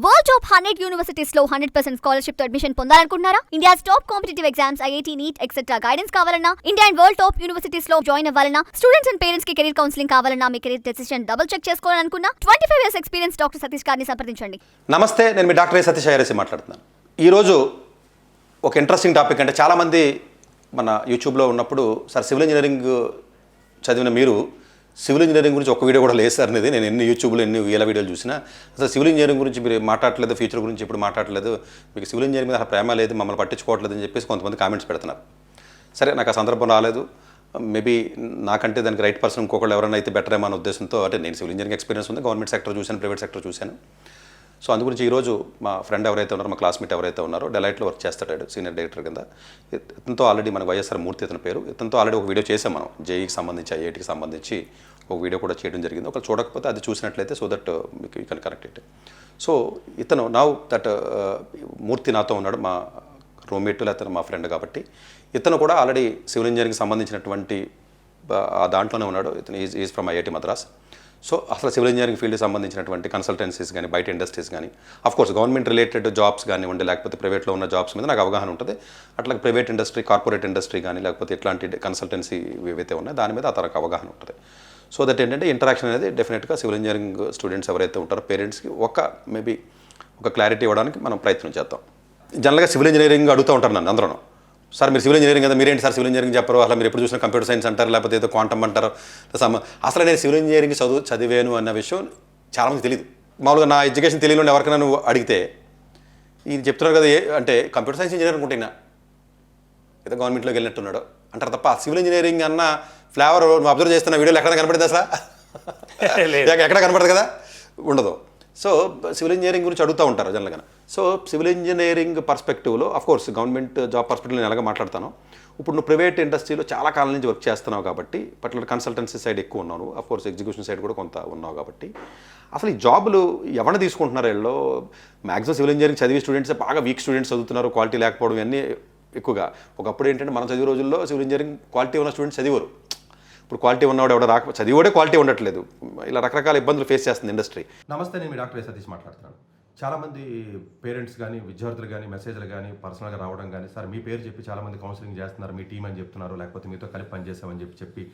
World top 100 universities లో 100% scholarship తో admission పొందాలనుకుంటున్నారా? India's top competitive exams, IIT, NEET etcetera guidance కావాలన్నా, India and world top universities లో join అవ్వాలన్నా, students and parents కి career counselling కావాలన్నా, మీ కెరీర్ డెసిషన్ డబుల్ చెక్ చేసుకోవాలనుకున్నా 25 ఇయర్స్ ఎక్స్పీరియన్స్ డాక్టర్ సతీష్ గారిని సంప్రదించండి. నమస్తే, నేను మీ డాక్టర్ సతీష్ ఐఆర్ఎస్ మాట్లాడుతున్నాను. ఈరోజు ఒక ఇంట్రెస్టింగ్ టాపిక్. అంటే చాలామంది మన యూట్యూబ్లో ఉన్నప్పుడు సార్ సివిల్ ఇంజనీరింగ్ చదివిన మీరు సివిల్ ఇంజనీరింగ్ గురించి ఒక వీడియో కూడా లేదు సార్ అనేది. నేను ఎన్ని యూట్యూబ్లో ఎన్ని వేల వీడియోలు చూసినా అసలు సివిల్ ఇంజనీరింగ్ గురించి మీరు మాట్లాడలేదు, ఫ్యూచర్ గురించి ఇప్పుడు మాట్లాడలేదు, మీకు సివిల్ ఇంజనీరింగ్ మీద ప్రేమ లేదు, మమ్మల్ని పట్టించుకోవట్లేదు అని చెప్పేసి కొంతమంది కామెంట్స్ పెడుతున్నారు. సరే, నాకు ఆ సందర్భం రాలేదు. మేబీ నాకంటే దానికి రైట్ పర్సన్ ఇంకొకళ్ళు ఎవరైనా అయితే బెటర్ ఏమో అనే ఉద్దేశంతో, అంటే నేను సివిల్ ఇంజనీరింగ్ ఎక్స్పీరియన్స్ ఉంది, గవర్నమెంట్ సెక్టర్ చూశాను, ప్రైవేట్ సెక్టర్ చూశాను. సో అందు గురించి ఈరోజు మా ఫ్రెండ్ ఎవరైతే ఉన్నారో, మా క్లాస్మేట్ ఎవరైతే ఉన్నారో, డెలైట్లో వర్క్ చేస్తాడు సీనియర్ డైరెక్టర్ కింద. ఇతనితో ఆల్రెడీ మనకు వైఎస్ఆర్ మూర్తి ఇతని పేరు. ఇతనితో ఆల్రెడీ ఒక వీడియో చేసాం మనం, జేఈకి సంబంధించి, ఐఐటీకి సంబంధించి ఒక వీడియో కూడా చేయడం జరిగింది. ఒకళ్ళు చూడకపోతే అది చూసినట్లయితే సో దట్ మీకు you can connect it. So ఇతను నౌ దట్ మూర్తి నాతో ఉన్నాడు, మా రూమ్మేట్ లేకపోతే మా ఫ్రెండ్ కాబట్టి. ఇతను కూడా ఆల్రెడీ సివిల్ ఇంజనీరింగ్కి సంబంధించినటువంటి దాంట్లోనే ఉన్నాడు. ఇతను is from IIT Madras. So అసలు సివిల్ ఇంజనీరింగ్ ఫీల్డ్కి సంబంధించినటువంటి కన్సల్టెన్సీస్ కానీ, బయట ఇండస్ట్రీస్ కానీ, అఫ్కోర్స్ గవర్నమెంట్ రిలేటెడ్ జాబ్స్ కానివ్వండి, లేకపోతే ప్రైవేట్లో ఉన్న జాబ్స్ మీద నాకు అవగాహన ఉంటుంది. అట్లా ప్రైవేట్ ఇండస్ట్రీ, కార్పొరేట్ ఇండస్ట్రీ కానీ, లేకపోతే ఇట్లాంటి కన్సల్టెన్సీ ఏవైతే ఉన్నాయో దాని మీద అతనికి అవగాహన ఉంటుంది. సో దట్ ఏంటంటే ఇంటరాక్షన్ అనేది డెఫినెట్గా సివిల్ ఇంజనీరింగ్ స్టూడెంట్స్ ఎవరైతే ఉంటారో పేరెంట్స్కి మేబీ ఒక క్లారిటీ ఇవ్వడానికి మనం ప్రయత్నం చేద్దాం. జనరల్గా సివిల్ ఇంజనీరింగ్ అడుగుతూ ఉంటారు నన్ను అందరూ. సార్ మీరు సివిల్ ఇంజనీరింగ్ కదా, మీరేంటి సార్ సివిల్ ఇంజనీరింగ్ చెప్పరు, అసలు మీరు ఎప్పుడు చూసినా కంప్యూటర్ సైన్స్ అంటారు, లేకపోతే ఏదో క్వాంటమ్ అంటారు. అసలు నేను సివిల్ ఇంజనీరింగ్ చదివాను అన్న విషయం చాలామంది తెలియదు. మామూలుగా నా ఎడ్యుకేషన్ తెలియని ఎవరికైనా నువ్వు అడిగితే ఇది చెప్తున్నారు కదా, అంటే కంప్యూటర్ సైన్స్ ఇంజనీర్ అనుకుంటున్నా, ఏదో గవర్నమెంట్లోకి వెళ్ళినట్టున్నాడు అంటారు తప్ప సివిల్ ఇంజనీరింగ్ అన్న ఫ్లేవర్ నువ్వు అబ్జర్వ్ చేస్తున్న వీడియోలో ఎక్కడ కనపడింది అసలు? ఎక్కడ కనపడదు కదా, ఉండదు. సో సివిల్ ఇంజనీరింగ్ గురించి అడుగుతూ ఉంటారు జనరల్గా. సో సివిల్ ఇంజనీరింగ్ పర్స్పెక్టివ్లో అఫ్కోర్స్ గవర్నమెంట్ జాబ్ పర్స్పెక్టివ్లో నేను ఎలాగ మాట్లాడతాను. ఇప్పుడు నువ్వు ప్రైవేట్ ఇండస్ట్రీలో చాలా కాలం నుంచి వర్క్ చేస్తున్నావు కాబట్టి, పర్టికులర్ కన్సల్టెన్సీ సైడ్ ఎక్కువ ఉన్నావు, అఫ్కోర్స్ ఎగ్జిక్యూషన్ సైడ్ కూడా కొంత ఉన్నావు కాబట్టి, అసలు ఈ జాబులు ఎవరిని తీసుకుంటున్నారు? వీళ్ళు మ్యాక్సిమం సివిల్ ఇంజనీరింగ్ చదివే స్టూడెంట్స్ బాగా వీక్ స్టూడెంట్స్ చదువుతున్నారు, క్వాలిటీ లేకపోవడం ఇవన్నీ ఎక్కువగా. ఒకప్పుడు ఏంటంటే మనం చదివే రోజుల్లో సివిల్ ఇంజనీరింగ్ క్వాలిటీ ఉన్న స్టూడెంట్స్ చదివారు. ఇప్పుడు క్వాలిటీ ఉన్నవాడు ఎవడ చదివాడే క్వాలిటీ ఉండట్లేదు. ఇలా రకరకాల ఇబ్బందులు ఫేస్ చేస్తుంది ఇండస్ట్రీ. నమస్తే, నేను మీ డాక్టర్ సతీష్ మాట్లాడుతున్నాను. చాలామంది పేరెంట్స్ కానీ, విద్యార్థులు కానీ, మెసేజ్లు కానీ, పర్సనల్గా రావడం కానీ, సార్ మీ పేరు చెప్పి చాలామంది కౌన్సిలింగ్ చేస్తున్నారు, మీ టీం అని చెప్తున్నారు, లేకపోతే మీతో కలిపి పనిచేసామని చెప్పి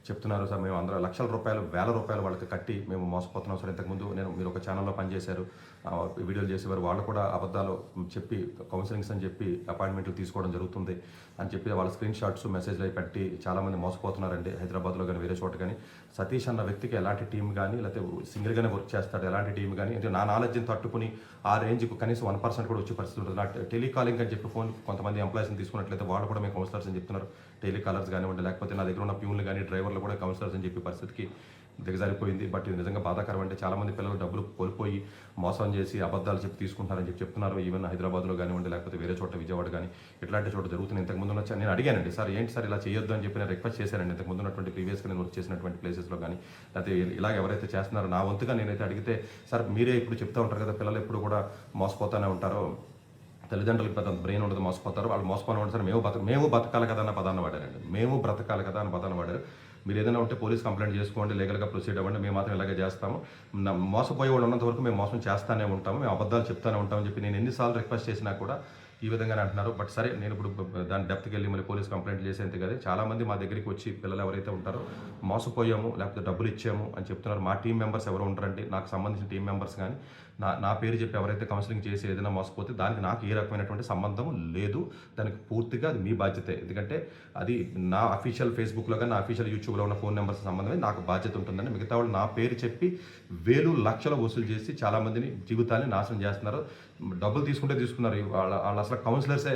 చెప్తున్నారు. సార్ మేము అందరూ లక్షల రూపాయలు, వేల రూపాయలు వాళ్ళకి కట్టి మేము మోసపోతున్నాం సార్. ఇంతకుముందు మీరు ఒక ఛానల్లో పనిచేశారు, వీడియోలు చేసేవారు, వాళ్ళు కూడా అబద్ధాలు చెప్పి కౌన్సిలింగ్స్ అని చెప్పి అపాయింట్మెంట్లు తీసుకోవడం జరుగుతుంది అని చెప్పి వాళ్ళ స్క్రీన్ షాట్స్, మెసేజ్లు అవి పెట్టి చాలామంది మోసపోతున్నారండి. హైదరాబాద్లో కానీ వేరే చోట కానీ. సతీష్ అన్న వ్యక్తికి ఎలాంటి టీం కానీ, లేకపోతే సింగిల్గానే వర్క్ చేస్తాడు, ఎలాంటి టీం కానీ, అంటే నా నాలెడ్జ్ని తట్టుకుని ఆ రేంజ్కి కనీసం 1% కూడా వచ్చే పరిస్థితి ఉంటుంది. నా టెలికాలింగ్ అని చెప్పి ఫోన్ కొంతమంది ఎంప్లాయీస్ని తీసుకున్నట్లయితే వాళ్ళు కూడా మేము కౌన్సిలర్స్ అని చెప్తున్నారు. టెలికాలర్స్ కానివ్వండి, లేకపోతే నా దగ్గర ఉన్న ప్యూన్లు కానీ, డ్రైవర్లు కూడా కౌన్సిలర్స్ అని చెప్పే పరిస్థితికి దిగజారిపోయింది. బట్ ఇది నిజంగా బాధాకరం. అంటే చాలామంది పిల్లలు డబ్బులు కోల్పోయి మోసం చేసి అబద్ధాలు చెప్పి తీసుకుంటారని చెప్తున్నారు. ఈవెన్ హైదరాబాద్లో కానివ్వండి, లేకపోతే వేరే చోట, విజయవాడ కానీ ఇట్లాంటి చోట జరుగుతుంది. ఇంతకుముందు నేను అడిగానండి, సార్ ఏంటి సార్ ఇలా చేయొద్దు అని చెప్పి నేను రిక్వెస్ట్ చేశానండి. ఇంతకుముందు ఉన్నటువంటి ప్రీవియస్గా నేను వర్క్ చేసినటువంటి ప్లేసెస్లో కానీ, లేకపోతే ఇలా ఎవరైతే చేస్తున్నారో నా వంతుగా నేనైతే అడిగితే, సార్ మీరే ఇప్పుడు చెప్తూ ఉంటారు కదా, పిల్లలు ఎప్పుడు కూడా మోసపోతూనే ఉంటారు, తల్లిదండ్రులకు పెద్ద బ్రెయిన్ ఉండదు, మోసపోతారు, వాళ్ళు మోసపోని ఉంటారు, మేము బతకాలి కదా అన్న పదాన్ని వాడారండి. మేము బ్రతకాలి కదా అన్న పదాన్ని వాడారు. మీరు ఏదైనా ఉంటే పోలీస్ కంప్లైంట్ చేసుకోండి, లీగల్గా ప్రొసీడ్ అవ్వండి, మేము మాత్రం ఇలాగే చేస్తాము, మోసపోయే వాళ్ళు ఉన్నంత వరకు మేము మోసం చేస్తూనే ఉంటాము, మేము అబద్ధాలు చెప్తూనే ఉంటామని చెప్పి నేను ఎన్నిసార్లు రిక్వెస్ట్ చేసినా కూడా ఈ విధంగానే అంటున్నారు. బట్ సరే, నేను ఇప్పుడు దాని డెప్త్కి వెళ్ళి మళ్ళీ పోలీస్ కంప్లైంట్ చేసేంత కదా. చాలామంది మా దగ్గరికి వచ్చి పిల్లలు ఎవరైతే ఉంటారో మోసపోయాము, లేకపోతే డబ్బులు ఇచ్చాము అని చెప్తున్నారు. మా టీం మెంబర్స్ ఎవరు ఉంటారంటే, నాకు సంబంధించిన టీం మెంబర్స్ కానీ, నా పేరు చెప్పి ఎవరైతే కౌన్సిలింగ్ చేసి ఏదైనా మోసపోతే దానికి నాకు ఏ రకమైనటువంటి సంబంధం లేదు. దానికి పూర్తిగా అది మీ బాధ్యతే. ఎందుకంటే అది నా అఫీషియల్ ఫేస్బుక్లో కానీ, నా అఫీషియల్ యూట్యూబ్లో ఉన్న ఫోన్ నెంబర్స్ సంబంధమే నాకు బాధ్యత ఉంటుందని. మిగతా వాళ్ళు నా పేరు చెప్పి వేలు లక్షలు వసూలు చేసి చాలామందిని జీవితాన్ని నాశనం చేస్తున్నారు. డబ్బులు తీసుకున్నారు. వాళ్ళు అసలు కౌన్సిలర్సే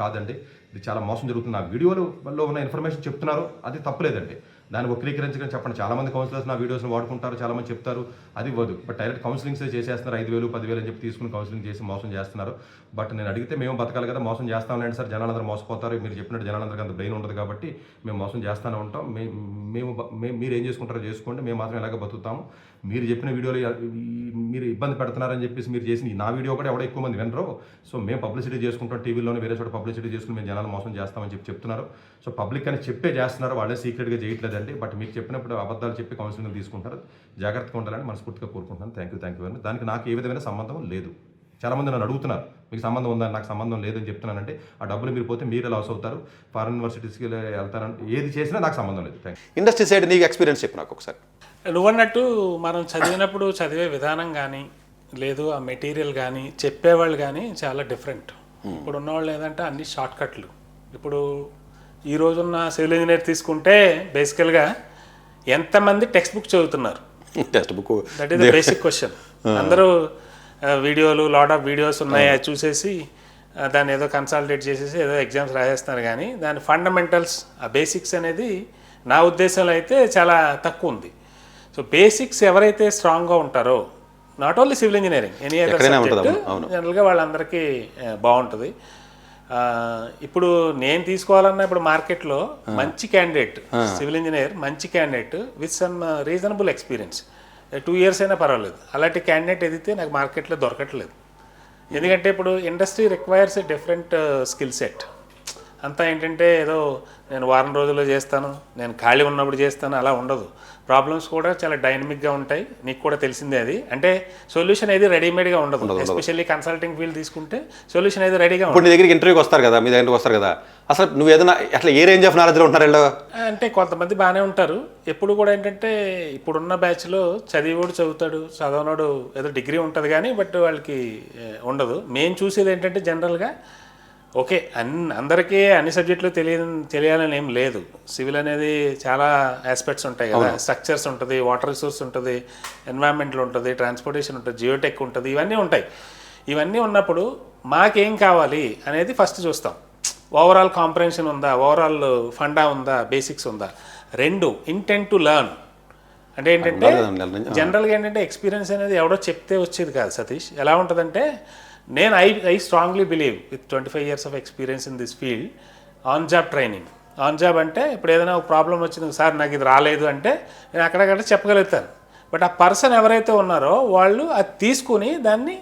కాదండి. ఇది చాలా మోసం జరుగుతుంది. నా వీడియోలో ఉన్న ఇన్ఫర్మేషన్ చెప్తున్నారు, అది తప్పలేదండి. దాన్ని వక్రీకరించడం చెప్పండి. చాలామంది కౌన్సిలర్స్ నా వీడియోస్ని వాడుకుంటారు, చాలామంది చెప్తారు, అది వద్దు. బట్ డైరెక్ట్ కౌన్సిలింగ్సే చేసేస్తున్నారు. 5,000, 10,000 అని చెప్పి తీసుకుని కౌన్సిలింగ్ చేసి మోసం చేస్తున్నారు. బట్ నేను అడిగితే మేము బతకాలి కదా, మోసం చేస్తామండి సార్, జనాలందరూ మోసపోతారు, మీరు చెప్పినట్టు జనాలందరికీ అంత బ్రెయిన్ ఉండదు కాబట్టి మేము మోసం చేస్తూనే ఉంటాం, మీరు ఏం చేసుకుంటారో చేసుకోండి, మేము మాత్రం ఎలాగ బతుకుతాము, మీరు చెప్పిన వీడియోలు మీరు ఇబ్బంది పెడుతున్నారని చెప్పేసి మీరు చేసిన నా వీడియో కూడా ఎవడో ఎక్కువ మంది వినరు. సో మేము పబ్లిసిటీ చేసుకుంటాం, టీవీలోనే వేరే చోట పబ్లిసిటీ చేసుకుని మేము జనాలు మోసం చేస్తామని చెప్తున్నారు. సో పబ్లిక్ అని చెప్పే చేస్తున్నారు, వాళ్ళే సీక్రెట్గా చేయట్లేదండి. అండి. బట్ మీకు చెప్పినప్పుడు అబద్ధాలు చెప్పి కౌన్సిలింగ్ తీసుకుంటారు. జాగ్రత్తగా ఉండాలని మనస్ఫూర్తిగా కోరుకుంటున్నాను. Thank you very much. దానికి నాకు ఏ విధమైన సంబంధం లేదు. చాలామంది నన్ను అడుగుతున్నారు, మీకు సంబంధం ఉందా? నాకు సంబంధం లేదని చెప్తున్నానంటే ఆ డబ్బులు మీరు పోతే మీరే లాస్ అవుతారు, ఫారెన్ యూనివర్సిటీస్కి వెళ్తారని ఏది చేసినా నాకు సంబంధం లేదు. Thank you. ఇండస్ట్రీ సైడ్ నీకు ఎక్స్పీరియన్స్ చెప్పు నాకు ఒకసారి. నువ్వన్నట్టు మనం చదివినప్పుడు చదివే విధానం కానీ లేదు ఆ మెటీరియల్ కానీ చెప్పేవాళ్ళు కానీ చాలా డిఫరెంట్. ఇప్పుడు ఉన్నవాళ్ళు ఏదంటే అన్ని షార్ట్ కట్లు. ఇప్పుడు ఈ రోజున్న సివిల్ ఇంజనీర్ తీసుకుంటే బేసికల్గా ఎంతమంది టెక్స్ట్ బుక్ చదువుతున్నారు? Text book that is the basic question. అందరూ వీడియోలు లాట్ ఆఫ్ వీడియోస్ ఉన్నాయి, అది చూసేసి దాన్ని ఏదో కన్సాలిడేట్ చేసేసి ఏదో ఎగ్జామ్స్ రాసేస్తున్నారు. కానీ దాని ఫండమెంటల్స్ ఆ బేసిక్స్ అనేది నా ఉద్దేశంలో అయితే చాలా తక్కువ ఉంది. సో బేసిక్స్ ఎవరైతే స్ట్రాంగ్గా ఉంటారో, not only civil engineering, any other subject, జనరల్గా వాళ్ళందరికీ బాగుంటుంది. ఇప్పుడు నేను తీసుకోవాలన్నా ఇప్పుడు మార్కెట్లో మంచి క్యాండిడేట్ సివిల్ ఇంజనీర్, మంచి candidate with some reasonable experience, 2 years అయినా పర్వాలేదు, అలాంటి క్యాండిడేట్ ఎదిగితే నాకు మార్కెట్లో దొరకట్లేదు. ఎందుకంటే ఇప్పుడు industry requires a different skill set. అంతా ఏంటంటే ఏదో నేను వారం రోజుల్లో చేస్తాను, నేను ఖాళీ ఉన్నప్పుడు చేస్తాను, అలా ఉండదు. ప్రాబ్లమ్స్ కూడా చాలా డైనమిక్గా ఉంటాయి. నీకు కూడా తెలిసిందే అది. అంటే సొల్యూషన్ ఏది రెడీమేడ్గా ఉండదు. ఎస్పెషల్లీ కన్సల్టింగ్ ఫీల్డ్ తీసుకుంటే సొల్యూషన్ ఏది రెడీగా ఇప్పుడు నీ దగ్గరికి ఇంటర్వ్యూకి వస్తారు కదా, మీ దగ్గరికి వస్తారు కదా, అసలు నువ్వు ఏదైనా అట్లా ఏ రేంజ్ ఆఫ్ నాలెడ్జ్లో ఉంటారు వీళ్ళు? అంటే కొంతమంది బాగానే ఉంటారు. ఎప్పుడు కూడా ఏంటంటే ఇప్పుడున్న బ్యాచ్లో చదివాడు చదువుతాడు, చదవనాడు ఏదో డిగ్రీ ఉంటుంది కానీ బట్ వాళ్ళకి ఉండదు. మేము చూసేది ఏంటంటే జనరల్గా ఓకే అందరికీ అన్ని సబ్జెక్టులు తెలియాలని ఏం లేదు. సివిల్ అనేది చాలా ఆస్పెక్ట్స్ ఉంటాయి కదా, స్ట్రక్చర్స్ ఉంటుంది, వాటర్ రిసోర్స్ ఉంటుంది, ఎన్వైరన్మెంటల్ ఉంటుంది, ట్రాన్స్పోర్టేషన్ ఉంటుంది, జియోటెక్ ఉంటుంది, ఇవన్నీ ఉంటాయి. ఇవన్నీ ఉన్నప్పుడు మాకేం కావాలి అనేది ఫస్ట్ చూస్తాం. ఓవరాల్ కాంప్రహెన్షన్ ఉందా, ఓవరాల్ ఫండా ఉందా, బేసిక్స్ ఉందా. 2 ఇంటెంట్ టు లెర్న్. అంటే ఏంటంటే జనరల్గా ఏంటంటే ఎక్స్పీరియన్స్ అనేది ఎవడో చెప్తే వచ్చేది కాదు సతీష్. ఎలా ఉంటుందంటే నేను I strongly believe with 25 years of experience in this field, on job training. On job అంటే ఇప్పుడు ఏదైనా ఒక ప్రాబ్లం వచ్చింది, సార్ నాకు ఇది రాలేదు అంటే నేను అక్కడక్కడ చెప్పగలుగుతాను. బట్ ఆ పర్సన్ ఎవరైతే ఉన్నారో వాళ్ళు అది తీసుకుని దాన్ని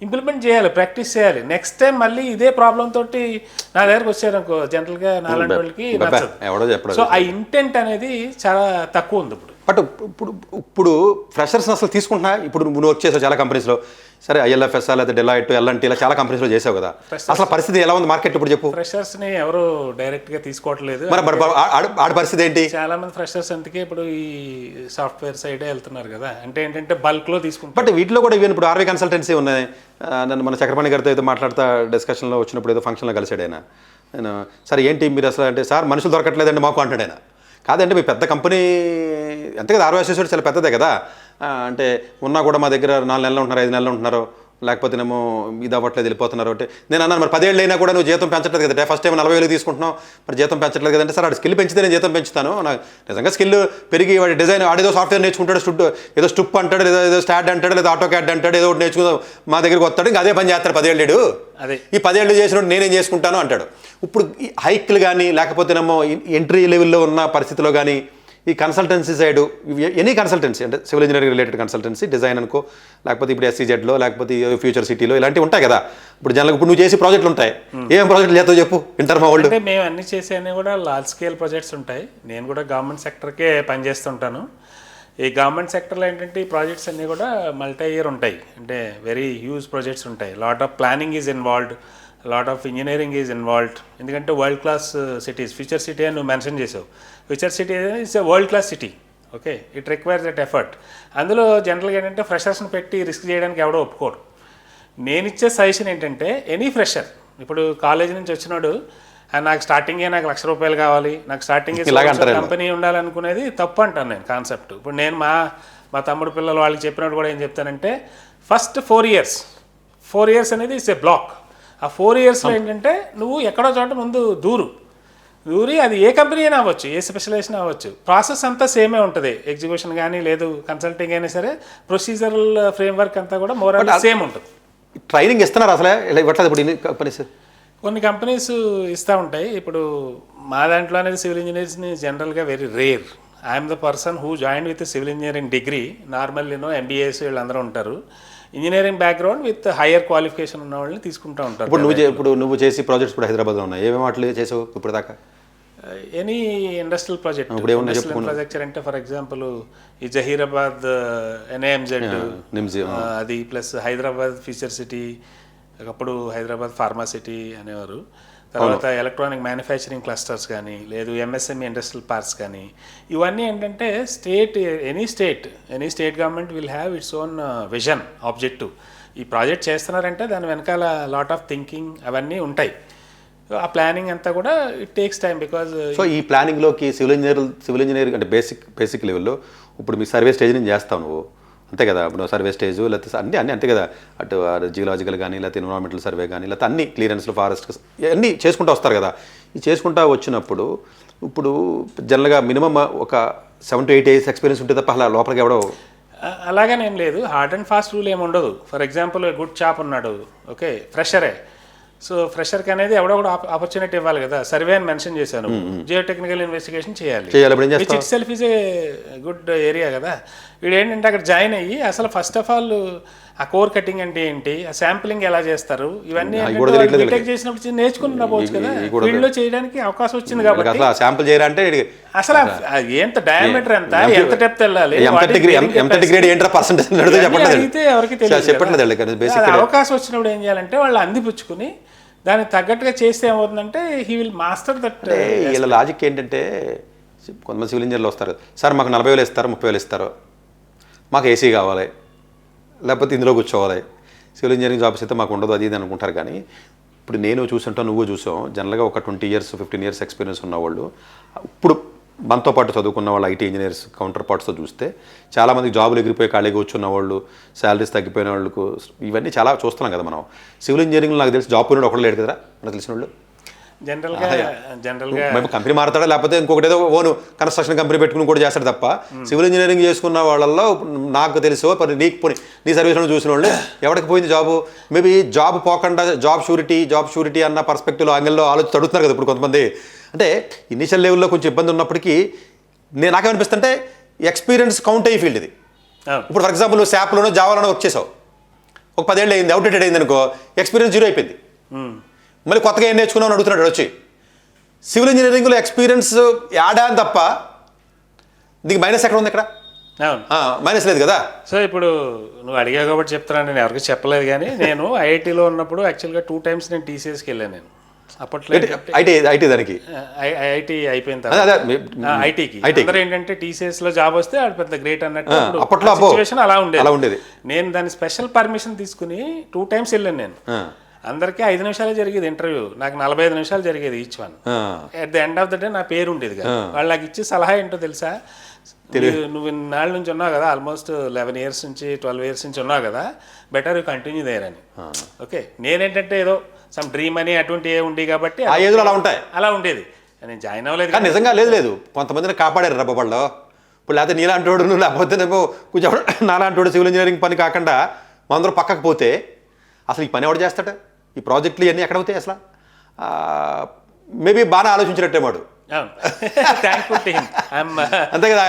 ఇంప్లిమెంట్ చేయాలి, ప్రాక్టీస్ చేయాలి. నెక్స్ట్ టైం మళ్ళీ ఇదే ప్రాబ్లం తోటి నా దగ్గరకు వచ్చారనుకో, జనరల్గా నాలాంటి వాళ్ళకి నచ్చదు. సో ఆ ఇంటెంట్ అనేది చాలా తక్కువ ఉంది ఇప్పుడు. బట్ ఇప్పుడు ఫ్రెషర్స్ అసలు తీసుకుంటున్నా. ఇప్పుడు నువ్వు వర్క్ చేసావు చాలా కంపెనీస్లో, సరే ఐఎల్ఎఫ్ఎస్ లేదా డెలాయిట్ ఎల్ఎన్టీ ఇలా చాలా కంపెనీస్లో చేసావు కదా, అసలు పరిస్థితి ఎలా ఉంది మార్కెట్ ఇప్పుడు చెప్పు? ఫ్రెషర్స్ని ఎవరు డైరెక్ట్గా తీసుకోవట్లేదు. మరి ఆడ పరిస్థితి ఏంటి? చాలా మంది ఫ్రెషర్స్ అందుకే ఇప్పుడు ఈ సాఫ్ట్వేర్ సైడే వెళ్తున్నారు కదా. అంటే ఏంటంటే బల్క్లో తీసుకుంటారు. బట్ వీటిలో కూడా ఈవెన్ ఇప్పుడు ఆర్వీ కన్సల్టెన్సీ ఉన్నాయి. నన్ను మన చక్రపాణి గారితో ఏదో మాట్లాడుతా డిస్కషన్లో వచ్చినప్పుడు ఏదో ఫంక్షన్లో కలిసాడు ఆయన. నేను సార్ ఏంటి మీరు అసలు అంటే, సార్ మనుషులు దొరకట్లేదండి మాకు అంటాడు ఆయన. కాదంటే మీ పెద్ద కంపెనీ అంతే కదా, ఆర్వీ అసోసియేట్స్ చాలా పెద్దదే కదా. అంటే ఉన్నా కూడా మా దగ్గర 4 నెలలు ఉంటున్నారు, 5 నెలలు ఉంటున్నారు, లేకపోతేనేమో ఇది అవ్వట్లేదు వెళ్ళిపోతున్నారు. అంటే నేను అన్నాను మరి 10 ఏళ్ళు అయినా కూడా నువ్వు జీతం పెంచట్లేదు కదా, ఫస్ట్ టైం 40,000 తీసుకుంటున్నావు, మరి జీతం పెంచట్లేదు కదంటే, సార్ వాడు స్కిల్ పెంచితే నేను జీతం పెంచుతాను, నాకు నిజంగా స్కిల్ పెరిగి వాడి డిజైన్ ఆడేదో సాఫ్ట్వేర్ నేర్చుకుంటాడు, ఏదో స్టుప్ అంటాడు, ఏదో స్టాడ్ అంటాడు, లేదా ఆటో క్యాడ్ అంటాడు, ఏదో ఒకటి నేర్చుకుందాం మా దగ్గరికి వస్తాడు, ఇంకా అదే పని చేస్తాడు 10 ఏళ్ళు. అదే ఈ 10 ఏళ్ళు చేసినప్పుడు నేనేం చేసుకుంటాను అంటాడు. ఇప్పుడు హైక్లు కానీ లేకపోతేనేమో ఎంట్రీ లెవెల్లో ఉన్న పరిస్థితిలో కానీ ఈ కన్సల్టెన్సీ సైడు ఎనీ కన్సల్టెన్సీ అంటే civil engineering related consultancy, design అనుకో, లేకపోతే ఇప్పుడు SEZలో లేకపోతే ఫ్యూచర్ సిటీలో ఇలాంటివి ఉంటాయి కదా. ఇప్పుడు జనరల్గా ఇప్పుడు నువ్వు చేసే ప్రాజెక్టులు ఉంటాయి, ఏం ప్రాజెక్టులు చేస్తావు చెప్పు? ఇంటర్ మా వాళ్ళు అంటే మేము అన్ని చేసేవన్నీ కూడా లార్జ్ స్కేల్ ప్రాజెక్ట్స్ ఉంటాయి. నేను కూడా గవర్నమెంట్ సెక్టర్కే పనిచేస్తుంటాను. ఈ గవర్నమెంట్ సెక్టర్లో ఏంటంటే ఈ ప్రాజెక్ట్స్ అన్నీ కూడా మల్టీ ఇయర్ ఉంటాయి. అంటే వెరీ హ్యూజ్ ప్రాజెక్ట్స్ ఉంటాయి. Lot of planning is involved, lot of engineering is involved. ఎందుకంటే world class cities, future city అని నువ్వు మెన్షన్ చేసావు. Future city is a world class city. Okay, it requires that effort. అందులో జనరల్గా ఏంటంటే ఫ్రెషర్స్ని పెట్టి risk చేయడానికి ఎవడో ఒప్పుకోరు. నేను ఇచ్చే సజెషన్ ఏంటంటే ఎనీ ఫ్రెషర్ ఇప్పుడు కాలేజీ నుంచి వచ్చినాడు, నాకు స్టార్టింగే నాకు ₹1,00,000 కావాలి, నాకు స్టార్టింగే కంపెనీ ఉండాలనుకునేది తప్పు అంటాను నేను కాన్సెప్ట్. ఇప్పుడు నేను మా తమ్ముడు పిల్లలు వాళ్ళకి చెప్పినప్పుడు కూడా ఏం చెప్తానంటే ఫస్ట్ 4 years అనేది ఇట్స్ ఏ బ్లాక్. ఆ 4 yearsలో ఏంటంటే నువ్వు ఎక్కడో చోట ముందు దూరి అది ఏ కంపెనీ అయినా అవ్వచ్చు, ఏ స్పెషలైజేషన్ అవ్వచ్చు, ప్రాసెస్ అంతా సేమే ఉంటుంది. ఎగ్జిక్యూషన్ కానీ లేదు కన్సల్టింగ్ అయినా సరే ప్రొసీజరల్ ఫ్రేమ్వర్క్ అంతా కూడా మోర్ అండ్ సేమ్ ఉంటుంది. ట్రైనింగ్ ఇస్తున్నారు అసలు ఇవ్వట్లేదు ఇప్పుడు కంపెనీస్? కొన్ని కంపెనీస్ ఇస్తూ ఉంటాయి. ఇప్పుడు మా దాంట్లో అనేది సివిల్ ఇంజనీర్స్ని జనరల్గా very rare. I'm the person who join with civil engineering degree. Normal MBAs వీళ్ళందరూ ఉంటారు. Engineering background with higher qualification ఉన్న వాళ్ళని తీసుకుంటూ ఉంటారు. ఇప్పుడు నువ్వు చేసి ప్రాజెక్ట్స్ కూడా హైదరాబాద్లో ఉన్నాయి, ఏమేమి వాటిలో చేసావు ఇప్పుడు దాకా? ఎనీ ఇండస్ట్రియల్ ప్రాజెక్ట్, ఇప్పుడు ఏమన్నా ఇండస్ట్రియల్ ఇన్ఫ్రాస్ట్రక్చర్ అంటే ఫర్ ఎగ్జాంపుల్ ఈ జహీరాబాద్ ఎన్ఏఎంజెడ్ అది, ప్లస్ హైదరాబాద్ ఫ్యూచర్ సిటీ, ఒకప్పుడు హైదరాబాద్ ఫార్మా సిటీ అనేవారు. తర్వాత ఎలక్ట్రానిక్ మ్యానుఫ్యాక్చరింగ్ క్లస్టర్స్ కానీ, లేదు ఎంఎస్ఎంఈ ఇండస్ట్రియల్ పార్క్స్ కానీ, ఇవన్నీ ఏంటంటే any state government will have its own vision, objective. ఈ ప్రాజెక్ట్ చేస్తున్నారంటే దాని వెనకాల లాట్ ఆఫ్ థింకింగ్ అవన్నీ ఉంటాయి. ఆ ప్లానింగ్ అంతా కూడా it takes time because. So ఈ ప్లానింగ్లోకి సివిల్ ఇంజనీరింగ్ అంటే బేసిక్ లెవెల్లో ఇప్పుడు మీ సర్వే స్టేజ్ నుంచి చేస్తావు నువ్వు, అంతే కదా? ఇప్పుడు సర్వే స్టేజ్ లేకపోతే అన్నీ అంతే కదా, అటు జియోలాజికల్ కానీ, లేకపోతే ఎన్విరాన్మెంటల్ సర్వే కానీ, లేకపోతే అన్ని క్లియరెన్స్లు, ఫారెస్ట్ అన్నీ చేసుకుంటూ వస్తారు కదా. ఈ చేసుకుంటూ వచ్చినప్పుడు ఇప్పుడు జనరల్గా మినిమం ఒక 7 to 8 years ఎక్స్పీరియన్స్ ఉంటే తప్ప అలా లోపలికి ఎవడో. అలాగనేం లేదు, హార్డ్ అండ్ ఫాస్ట్ రూల్ ఏమి ఉండదు. ఫర్ ఎగ్జాంపుల్ గుడ్ చాప్ ఉన్నాడు, ఓకే, ఫ్రెషరే. సో ఫ్రెషర్కి అనేది ఎవడో కూడా ఆపర్చునిటీ ఇవ్వాలి కదా. సర్వే అని మెన్షన్ చేశాను, జియో టెక్నికల్ ఇన్వెస్టిగేషన్ చేయాలి, which it self is a good area కదా. వీడు ఏంటంటే అక్కడ జాయిన్ అయ్యి అసలు ఫస్ట్ ఆఫ్ ఆల్ ఆ కోర్ కటింగ్ అంటే ఏంటి, ఆ శాంప్లింగ్ ఎలా చేస్తారు, ఇవన్నీ బీటెక్ చేసినప్పుడు నేర్చుకుని పోవచ్చు కదా. ఫీల్డ్లో చేయడానికి అవకాశం వచ్చింది కాబట్టి శాంపుల్ చేయాలంటే అసలు ఎంత డయామీటర్ ఎంత డెప్త్ వెళ్ళాలి, అయితే ఎవరికి తెలియదు. అవకాశం వచ్చినప్పుడు ఏం చేయాలంటే వాళ్ళు అందిపుచ్చుకుని దానికి తగ్గట్టుగా చేస్తే ఏమవుతుందంటే హీ విల్ మాస్టర్ దట్. వీళ్ళ లాజిక్ ఏంటంటే కొంతమంది సివిల్ ఇంజనీర్లు వస్తారు, సార్ మాకు 40,000 ఇస్తారు, 30,000 ఇస్తారు, మాకు ఏసీ కావాలి, లేకపోతే ఇందులో కూర్చోవాలి, సివిల్ ఇంజనీరింగ్ జాబ్స్ అయితే మాకు ఉండదు అది ఇది అనుకుంటారు. కానీ ఇప్పుడు నేను చూసుంటాను, నువ్వు చూసావు, జనరల్గా ఒక 20 years 15 years ఎక్స్పీరియన్స్ ఉన్నవాళ్ళు, ఇప్పుడు మనతో పాటు చదువుకున్న వాళ్ళు ఐటీ ఇంజనీర్స్ కౌంటర్ పార్ట్స్తో చూస్తే చాలామంది జాబులు ఎగిరిపోయి ఖాళీగా కూర్చున్న వాళ్ళు, శాలరీస్ తగ్గిపోయిన వాళ్ళకు, ఇవన్నీ చాలా చూస్తున్నాం కదా మనం. సివిల్ ఇంజనీరింగ్ నాకు తెలిసి జాబ్ పోయినాడు ఒకళ్ళు లేడు కదా మనకు తెలిసిన వాళ్ళు. జనరల్గా మేము కంపెనీ మారుతాడా, లేకపోతే ఇంకొకటి ఏదో ఓను కన్స్ట్రక్షన్ కంపెనీ పెట్టుకుని కూడా చేస్తాడు తప్ప సివిల్ ఇంజనీరింగ్ చేసుకున్న వాళ్ళల్లో నాకు తెలుసు నీకు నీ సర్వీస్లో చూసిన వాళ్ళు ఎవరికి పోయింది జాబు. మేబీ జాబ్ పోకుండా జాబ్ షూరిటీ అన్న పర్స్పెక్టివ్లో యాంగిల్లో ఆలోచన అడుగుతున్నారు కదా ఇప్పుడు కొంతమంది. అంటే ఇనిషియల్ లెవెల్లో కొంచెం ఇబ్బంది ఉన్నప్పటికీ నాకేమనిపిస్తుంటే ఎక్స్పీరియన్స్ కౌంట్ అయ్యి ఫీల్డ్ ఇది. ఇప్పుడు ఫర్ ఎగ్జాంపుల్ నువ్వు శాప్లోనో జావాలోనో వర్క్ చేసావు, ఒక 10 ఏళ్ళు అయింది, అవుట్డేటెడ్ అయింది అనుకో, ఎక్స్పీరియన్స్ 0 అయిపోయింది. మళ్ళీ కొత్తగా ఏం నేర్చుకున్నావు అని అడుగుతున్నాడు వచ్చి. సివిల్ ఇంజనీరింగ్లో ఎక్స్పీరియన్స్ యాడ్ అని తప్ప దీనికి మైనస్ ఎక్కడ ఉంది? ఇక్కడ మైనస్ లేదు కదా. సో ఇప్పుడు నువ్వు అడిగావు కాబట్టి చెప్తున్నాను, నేను ఎవరికి చెప్పలేదు. కానీ నేను ఐఐటీలో ఉన్నప్పుడు యాక్చువల్గా 2 times నేను టీసీఎస్కి వెళ్ళాను. నేను అప్పట్లో ఐటీ దానికి ఐఐటీ అయిపోయిన తర్వాత ఐటీకి అందరూ ఏంటంటే టీసీఎస్లో జాబ్ వస్తే అది పెద్ద గ్రేట్ అన్నట్టు అప్పట్లో సిచ్యువేషన్ అలా ఉండేది. నేను దాని స్పెషల్ పర్మిషన్ తీసుకుని 2 times వెళ్ళాను. నేను అందరికీ 5 నిమిషాలే జరిగేది ఇంటర్వ్యూ, నాకు 45 నిమిషాలు జరిగేది each one. At the end of the day నా పేరు ఉండేది కదా. వాళ్ళు నాకు ఇచ్చే సలహా ఏంటో తెలుసా, నువ్వు నాళ్ళ నుంచి ఉన్నావు కదా, ఆల్మోస్ట్ 11 years నుంచి 12 years నుంచి ఉన్నావు కదా, బెటర్ యూ కంటిన్యూ దేర్ అని. ఓకే, నేనేంటంటే ఏదో సమ్ డ్రీమ్ అని అటువంటి ఏ ఉండి కాబట్టి అలా ఉండేది. నేను జాయిన్ అవ్వలేదు. కానీ నిజంగా లేదు, కొంతమందిని కాపాడారు రబ్బబడిలో. ఇప్పుడు లేకపోతే నీలాంటోడు, లేకపోతే కొంచెం నాలాంటోడు సివిల్ ఇంజనీరింగ్ పని కాకుండా అందరూ పక్కకు పోతే అసలు ఈ పని ఎవడు చేస్తాడు, ఈ ప్రాజెక్టులు ఇవన్నీ ఎక్కడ అవుతాయి అసలు? మేబీ బాగా ఆలోచించినట్టే వాడు. అంతే కదా.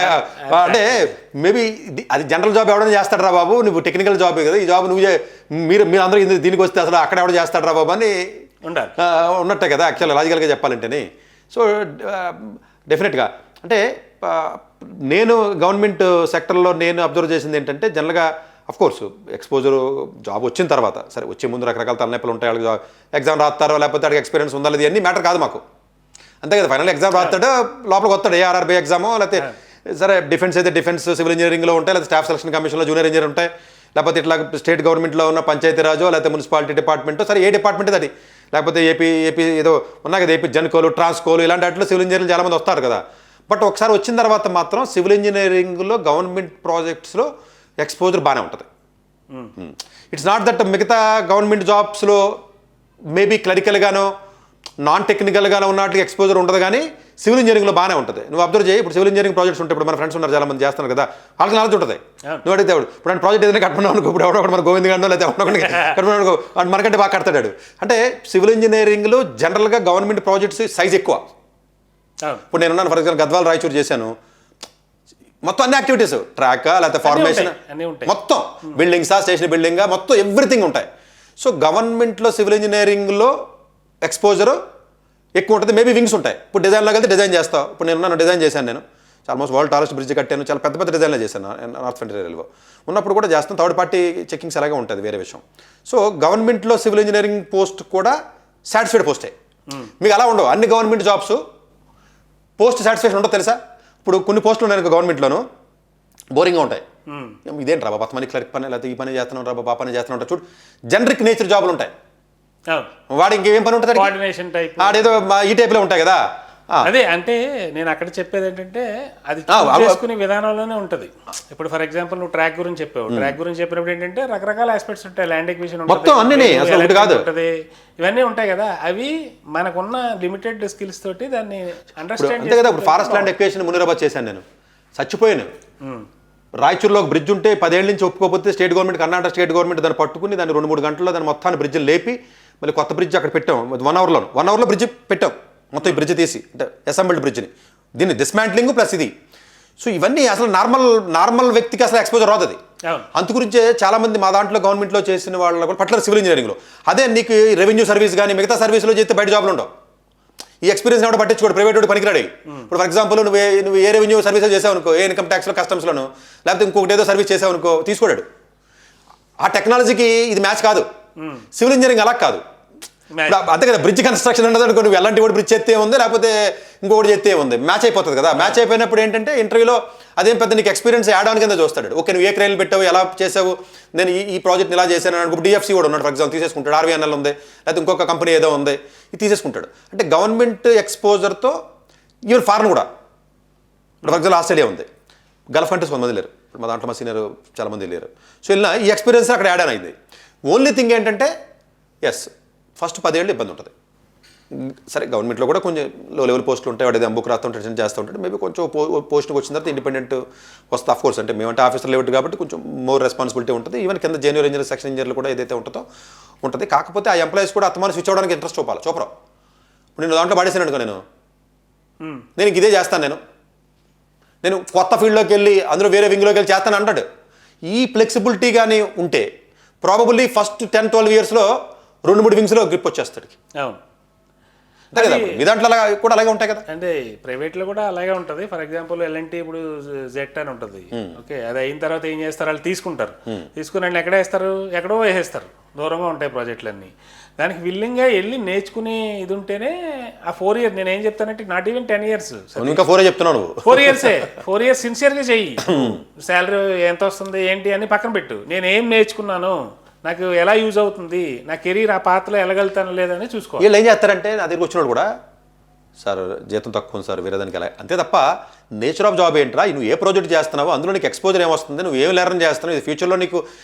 అంటే మేబీ అది జనరల్ జాబ్ ఎవడైనా చేస్తాడు రా బాబు, నువ్వు టెక్నికల్ జాబ్ కదా, ఈ జాబ్ నువ్వు మీరు అందరూ దీనికి వస్తే అసలు అక్కడ ఎవడ చేస్తాడు రా బాబు అని ఉన్నట్టే కదా యాక్చువల్ లాజికల్గా చెప్పాలంటేనే. సో డెఫినెట్గా అంటే నేను గవర్నమెంట్ సెక్టర్లో నేను అబ్జర్వ్ చేసింది ఏంటంటే జనరల్గా అఫ్కోర్స్ ఎక్స్పోజర్ జాబ్ వచ్చిన తర్వాత, సరే వచ్చే ముందు రకరకాల తలనొప్పులు ఉంటాయి, వాళ్ళకి ఎగ్జామ్ రాస్తారో లేకపోతే వాడికి ఎక్స్పీరియన్స్ ఉందా లేదు అన్నీ మ్యాటర్ కాదు మాకు, అంతే కదా. ఫైనల్ ఎగ్జామ్ రాస్తాడు, లోపలికి వస్తాడు, ఏఆర్ఆర్బీ ఎగ్జామో లేకపోతే సరే డిఫెన్స్ అయితే డిఫెన్స్ సివిల్ ఇంజనీరింగ్లో ఉంటాయి, లేకపోతే స్టాఫ్ సెలక్షన్ కమిషన్లో జూనియర్ ఇంజనీర్ ఉంటాయి, లేకపోతే ఇట్లా స్టేట్ గవర్నమెంట్లో ఉన్న పంచాయతీరాజో లేకపోతే మున్సిపాలిటీ డిపార్ట్మెంటో, సరే ఏ డిపార్ట్మెంట్ అది, లేకపోతే ఏపీ ఏదో ఉన్నాయి కదా, ఏపీ జన్కోలు ట్రాన్స్కోలు ఇలాంటి వాటిలో సివిల్ ఇంజనీర్లు చాలామంది వస్తారు కదా. బట్ ఒకసారి వచ్చిన తర్వాత మాత్రం సివిల్ ఇంజనీరింగ్లో గవర్నమెంట్ ప్రాజెక్ట్స్లో ఎక్స్పోజర్ బాగానే ఉంటుంది. ఇట్స్ నాట్ దట్ మిగతా గవర్నమెంట్ జాబ్స్లో మేబీ క్లరికల్గానో నాన్ టెక్నికల్గానో ఉన్నట్లు ఎక్స్పోజర్ ఉండదు, కానీ సివిల్ ఇంజనీరింగ్లో బాగానే ఉంటుంది. నువ్వు అబ్జర్వ్ చేయి, ఇప్పుడు సివిల్ ఇంజనీరింగ్ ప్రాజెక్ట్స్ ఉంటాయి, ఇప్పుడు మన ఫ్రెండ్స్ ఉన్నారు చాలా మంది చేస్తున్నారు కదా, వాళ్ళకి నాలెడ్జ్ ఉంటుంది. నువ్వు అడిగితే ఇప్పుడు నేను ప్రాజెక్ట్ ఏదైనా కట్టుకున్నావు అనుకో, ఇప్పుడు ఎవడో మన గోవింద్ గారినో లేకపోతే ఎవరినొకటి కట్టుకున్నాను అనుకో, మనకంటే బాగా కడతాడు. అంటే సివిల్ ఇంజనీరింగ్లో జనరల్గా గవర్నమెంట్ ప్రాజెక్ట్స్ సైజ్ ఎక్కువ. ఇప్పుడు నేనున్నాను ఫర్ ఎగ్జాంపుల్ గద్వాల్ రాయచూరు చేశాను, మొత్తం అన్ని యాక్టివిటీస్ ట్రాక్ లేకపోతే ఫార్మేషన్ మొత్తం బిల్డింగ్సా స్టేషన్ బిల్డింగా మొత్తం ఎవ్రీథింగ్ ఉంటాయి. సో గవర్నమెంట్లో సివిల్ ఇంజనీరింగ్లో ఎక్స్పోజరు ఎక్కువ ఉంటుంది, మేబీ వింగ్స్ ఉంటాయి. ఇప్పుడు డిజైన్లోకి వెళ్తే డిజైన్ చేస్తావు. ఇప్పుడు నన్ను డిజైన్ చేశాను, నేను ఆల్మోస్ట్ వరల్డ్ టాలెస్ట్ బ్రిడ్జ్ కట్టాను, చాలా పెద్ద పెద్ద డిజైన్లో చేశాను నార్త్ ఫ్రంటియర్ రైల్వే ఉన్నప్పుడు కూడా చేస్తాను. థర్డ్ పార్టీ చెకింగ్స్ అలాగే ఉంటుంది, వేరే విషయం. సో గవర్నమెంట్లో సివిల్ ఇంజనీరింగ్ పోస్ట్ కూడా సాటిస్ఫైడ్ పోస్టే. మీకు అలా ఉండవు అన్ని గవర్నమెంట్ జాబ్స్ పోస్ట్ సాటిస్ఫాక్షన్ ఉండదు తెలుసా. ఇప్పుడు కొన్ని పోస్టులు ఉన్నాయి గవర్నమెంట్లోనూ బోరింగ్గా ఉంటాయి. ఇదేంటి రా బాబా మనీ క్లర్క్ పని, లేకపోతే ఈ పని చేస్తున్నాం రా బాబా పని చేస్తున్నాం ఉంటాయి. చూడు జనరిక్ నేచర్ జాబులు ఉంటాయి, వాడు ఇంకేం పని ఉంటుంది, కోఆర్డినేషన్ టైప్ ఆడేదో ఈ టైప్లో ఉంటాయి కదా. అదే అంటే నేను అక్కడ చెప్పేది ఏంటంటే అది చేసుకునే విధానంలోనే ఉంటుంది. ఇప్పుడు ఫర్ ఎగ్జాంపుల్ నువ్వు ట్రాక్ గురించి చెప్పావు, ట్రాక్ గురించి చెప్పినప్పుడు ఏంటంటే రకరకాల ఆస్పెక్ట్స్ ఉంటాయి, ల్యాండ్ ఎక్విజిషన్ ఉంటుంది, ఇవన్నీ ఉంటాయి కదా. అవి మనకున్న లిమిటెడ్ స్కిల్స్ తోటి దాన్ని అండర్స్టాండ్ అంతే కదా. ఇప్పుడు ఫారెస్ట్ ల్యాండ్ ఎక్విజిషన్ మునిరాబాద్ చేశాను, నేను చచ్చిపోయాను. రాయచూరులో ఒక బ్రిడ్జ్ ఉంటే 10 ఏళ్ళ నుంచి ఒప్పుకోకపోతే state government, Karnataka state government దాన్ని పట్టుకుని దాన్ని 2-3 గంటల్లో దాన్ని మొత్తాన్ని బ్రిడ్జ్ లేపి మళ్ళీ కొత్త బ్రిడ్జ్ అక్కడ పెట్టాం. 1 అవర్లో బ్రిడ్జ్ పెట్టాం, మొత్తం ఈ బ్రిడ్జ్ తీసి, అంటే అసెంబ్ల్డ్ బ్రిడ్జ్ని, దీన్ని డిస్మాంట్లింగ్ ప్లస్ ఇది. సో ఇవన్నీ అసలు నార్మల్ వ్యక్తికి అసలు ఎక్స్పోజర్ రాదు అది. అందుగురించే చాలామంది మా దాంట్లో గవర్నమెంట్లో చేసిన వాళ్ళ కూడా పట్ల సివిల్ ఇంజనీరింగ్లో అదే నీకు రెవెన్యూ సర్వీస్ కానీ మిగతా సర్వీస్లో చేస్తే బయట జాబ్లు ఉండవు. ఈ ఎక్స్పీరియన్స్ కూడా పట్టించుకోడు, ప్రైవేట్ వాడు పనికిరాడు. ఇప్పుడు ఫర్ ఎగ్జాంపుల్ నువ్వు ఏ రెవెన్యూ సర్వీసెస్ చేసావు అనుకో, ఏ ఇన్కమ్ ట్యాక్స్లో కస్టమ్స్లోను, లేకపోతే ఇంకొకటి ఏదో సర్వీస్ చేసావు అనుకో, తీసుకోడాడు. ఆ టెక్నాలజీకి ఇది మ్యాచ్ కాదు. సివిల్ ఇంజనీరింగ్ అలా కాదు. అంతే కదా, బ్రిడ్జ్ కన్స్ట్రక్షన్ ఉండదు అనుకో, నువ్వు ఎలాంటి వాడు బ్రిడ్జ్ చేస్తే ఉంది, లేకపోతే ఇంకొకటి చేస్తే ఉంది, మ్యాచ్ అయిపోతుంది కదా. మ్యాచ్ అయిపోయినప్పుడు ఏంటంటే ఇంటర్వ్యూలో అదేం పెద్ద నీకు ఎక్స్పీరియన్స్ యాడ్ ఆన్ కింద చూస్తాడు. ఓకే నువ్వు ఏ క్రైన్లు పెట్టావు, ఎలా చేసావు, నేను ఈ ప్రాజెక్ట్ని ఇలా చేశాను అనుకో, డిఎఫ్సి కూడా ఉన్నాడు ఫర్ ఎగ్జాంపుల్, తీసేసుకుంటాడు. ఆర్వీఎన్ఎల్ ఉంది, లేకపోతే ఇంకొక కంపెనీ ఏదో ఉంది, ఇది తీసేసుకుంటాడు. అంటే గవర్నమెంట్ ఎక్స్పోజర్తో ఈవెన్ ఫారెన్ కూడా. ఇప్పుడు ఫర్ ఎగ్జాంపుల్ ఆస్ట్రేలియా ఉంది, గల్ఫ్ కంట్రీస్ కొంతమంది లేరు, ఇప్పుడు మా దాంట్లో మా సీనియర్ చాలామంది లేరు. సో ఇలా ఈ ఎక్స్పీరియన్స్ అక్కడ యాడ్ ఆన్ అయింది. ఓన్లీ థింగ్ ఏంటంటే ఎస్ ఫస్ట్ 10 ఏళ్ళు ఇబ్బంది ఉంటుంది. సరే గవర్నమెంట్లో కూడా కొంచెం లో లెవెల్ పోస్టులు ఉంటాయి, వాడు బుక్ రాస్తూ ఉంటాడు, చేస్తూ ఉంటాడు. మేబీ కొంచెం పోస్ట్కి వచ్చిన తర్వాత ఇండిపెండెంట్ వస్తుంది. ఆఫ్ కోర్స్ అంటే మేమంటే ఆఫీసర్ లెవెల్ కాబట్టి కొంచెం మోర్ రెస్పాన్సిబిలిటీ ఉంటుంది. ఈవెన్ కింద జూనియర్ ఇంజనీర్, సెక్షన్ ఇంజనీర్లు కూడా ఏదైతే ఉంటుందో ఉంటుంది. కాకపోతే ఆ ఎంప్లాయీస్ కూడా అత్తమానం స్విచ్ అవ్వడానికి ఇంట్రెస్ట్ చూపరు. ఇప్పుడు నేను దాంట్లో పడేసాను అనుకో, నేను ఇదే చేస్తాను, నేను కొత్త ఫీల్డ్లోకి వెళ్ళి అందులో వేరే వింగ్లోకి వెళ్ళి చేస్తాను అంటాడు. ఈ ఫ్లెక్సిబిలిటీ కానీ ఉంటే ప్రాబబుల్లీ ఫస్ట్ 10-12 ఇయర్స్లో 2-3 వింగ్స్లో గ్రిప్ వచ్చేస్తాడు. అంతే కదా, మీ దాంట్లో అలా కూడా అలాగే ఉంటాయి కదా. అంటే ప్రైవేట్లో కూడా అలాగే ఉంటుంది. ఫర్ ఎగ్జాంపుల్ ఎల్ఎన్టీ ఇప్పుడు జెట్ అని ఉంటుంది, ఓకే అది అయిన తర్వాత ఏం చేస్తారు, వాళ్ళు తీసుకుని వాళ్ళు ఎక్కడ వేస్తారు, ఎక్కడో వేసేస్తారు, దూరంగా ఉంటాయి ప్రాజెక్టులన్నీ. దానికి విల్లింగ్గా వెళ్ళి నేర్చుకునే ఇది ఉంటేనే ఆ 4 years, నేను ఏం చెప్తానంటే నాట్ ఈవెన్ 10 years, ఇంకా 4 చెప్తున్నాను, 4 years సిన్సియర్గా చెయ్యి. శాలరీ ఎంత వస్తుంది ఏంటి అని పక్కన పెట్టు, నేను ఏం నేర్చుకున్నాను, నాకు ఎలా యూజ్ అవుతుంది, నా కెరీర్ ఆ పాత్రలో వెళ్ళగలుగుతాను లేదని చూసుకోవాలి. వీళ్ళు ఏం చేస్తారంటే నా దగ్గర వచ్చినోడు కూడా సార్ జీతం తక్కువ ఉంది సార్, వేరే దానికి ఎలా, అంతే తప్ప నేచర్ ఆఫ్ జాబ్ ఏంట్రా, నువ్వు ఏ ప్రాజెక్ట్ చేస్తున్నావు, అందులో నీకు ఎక్స్పోజర్ ఏమొస్తుంది, నువ్వు ఏం లెర్న్ చేస్తున్నావు, ఇది ఫ్యూచర్లో నీకు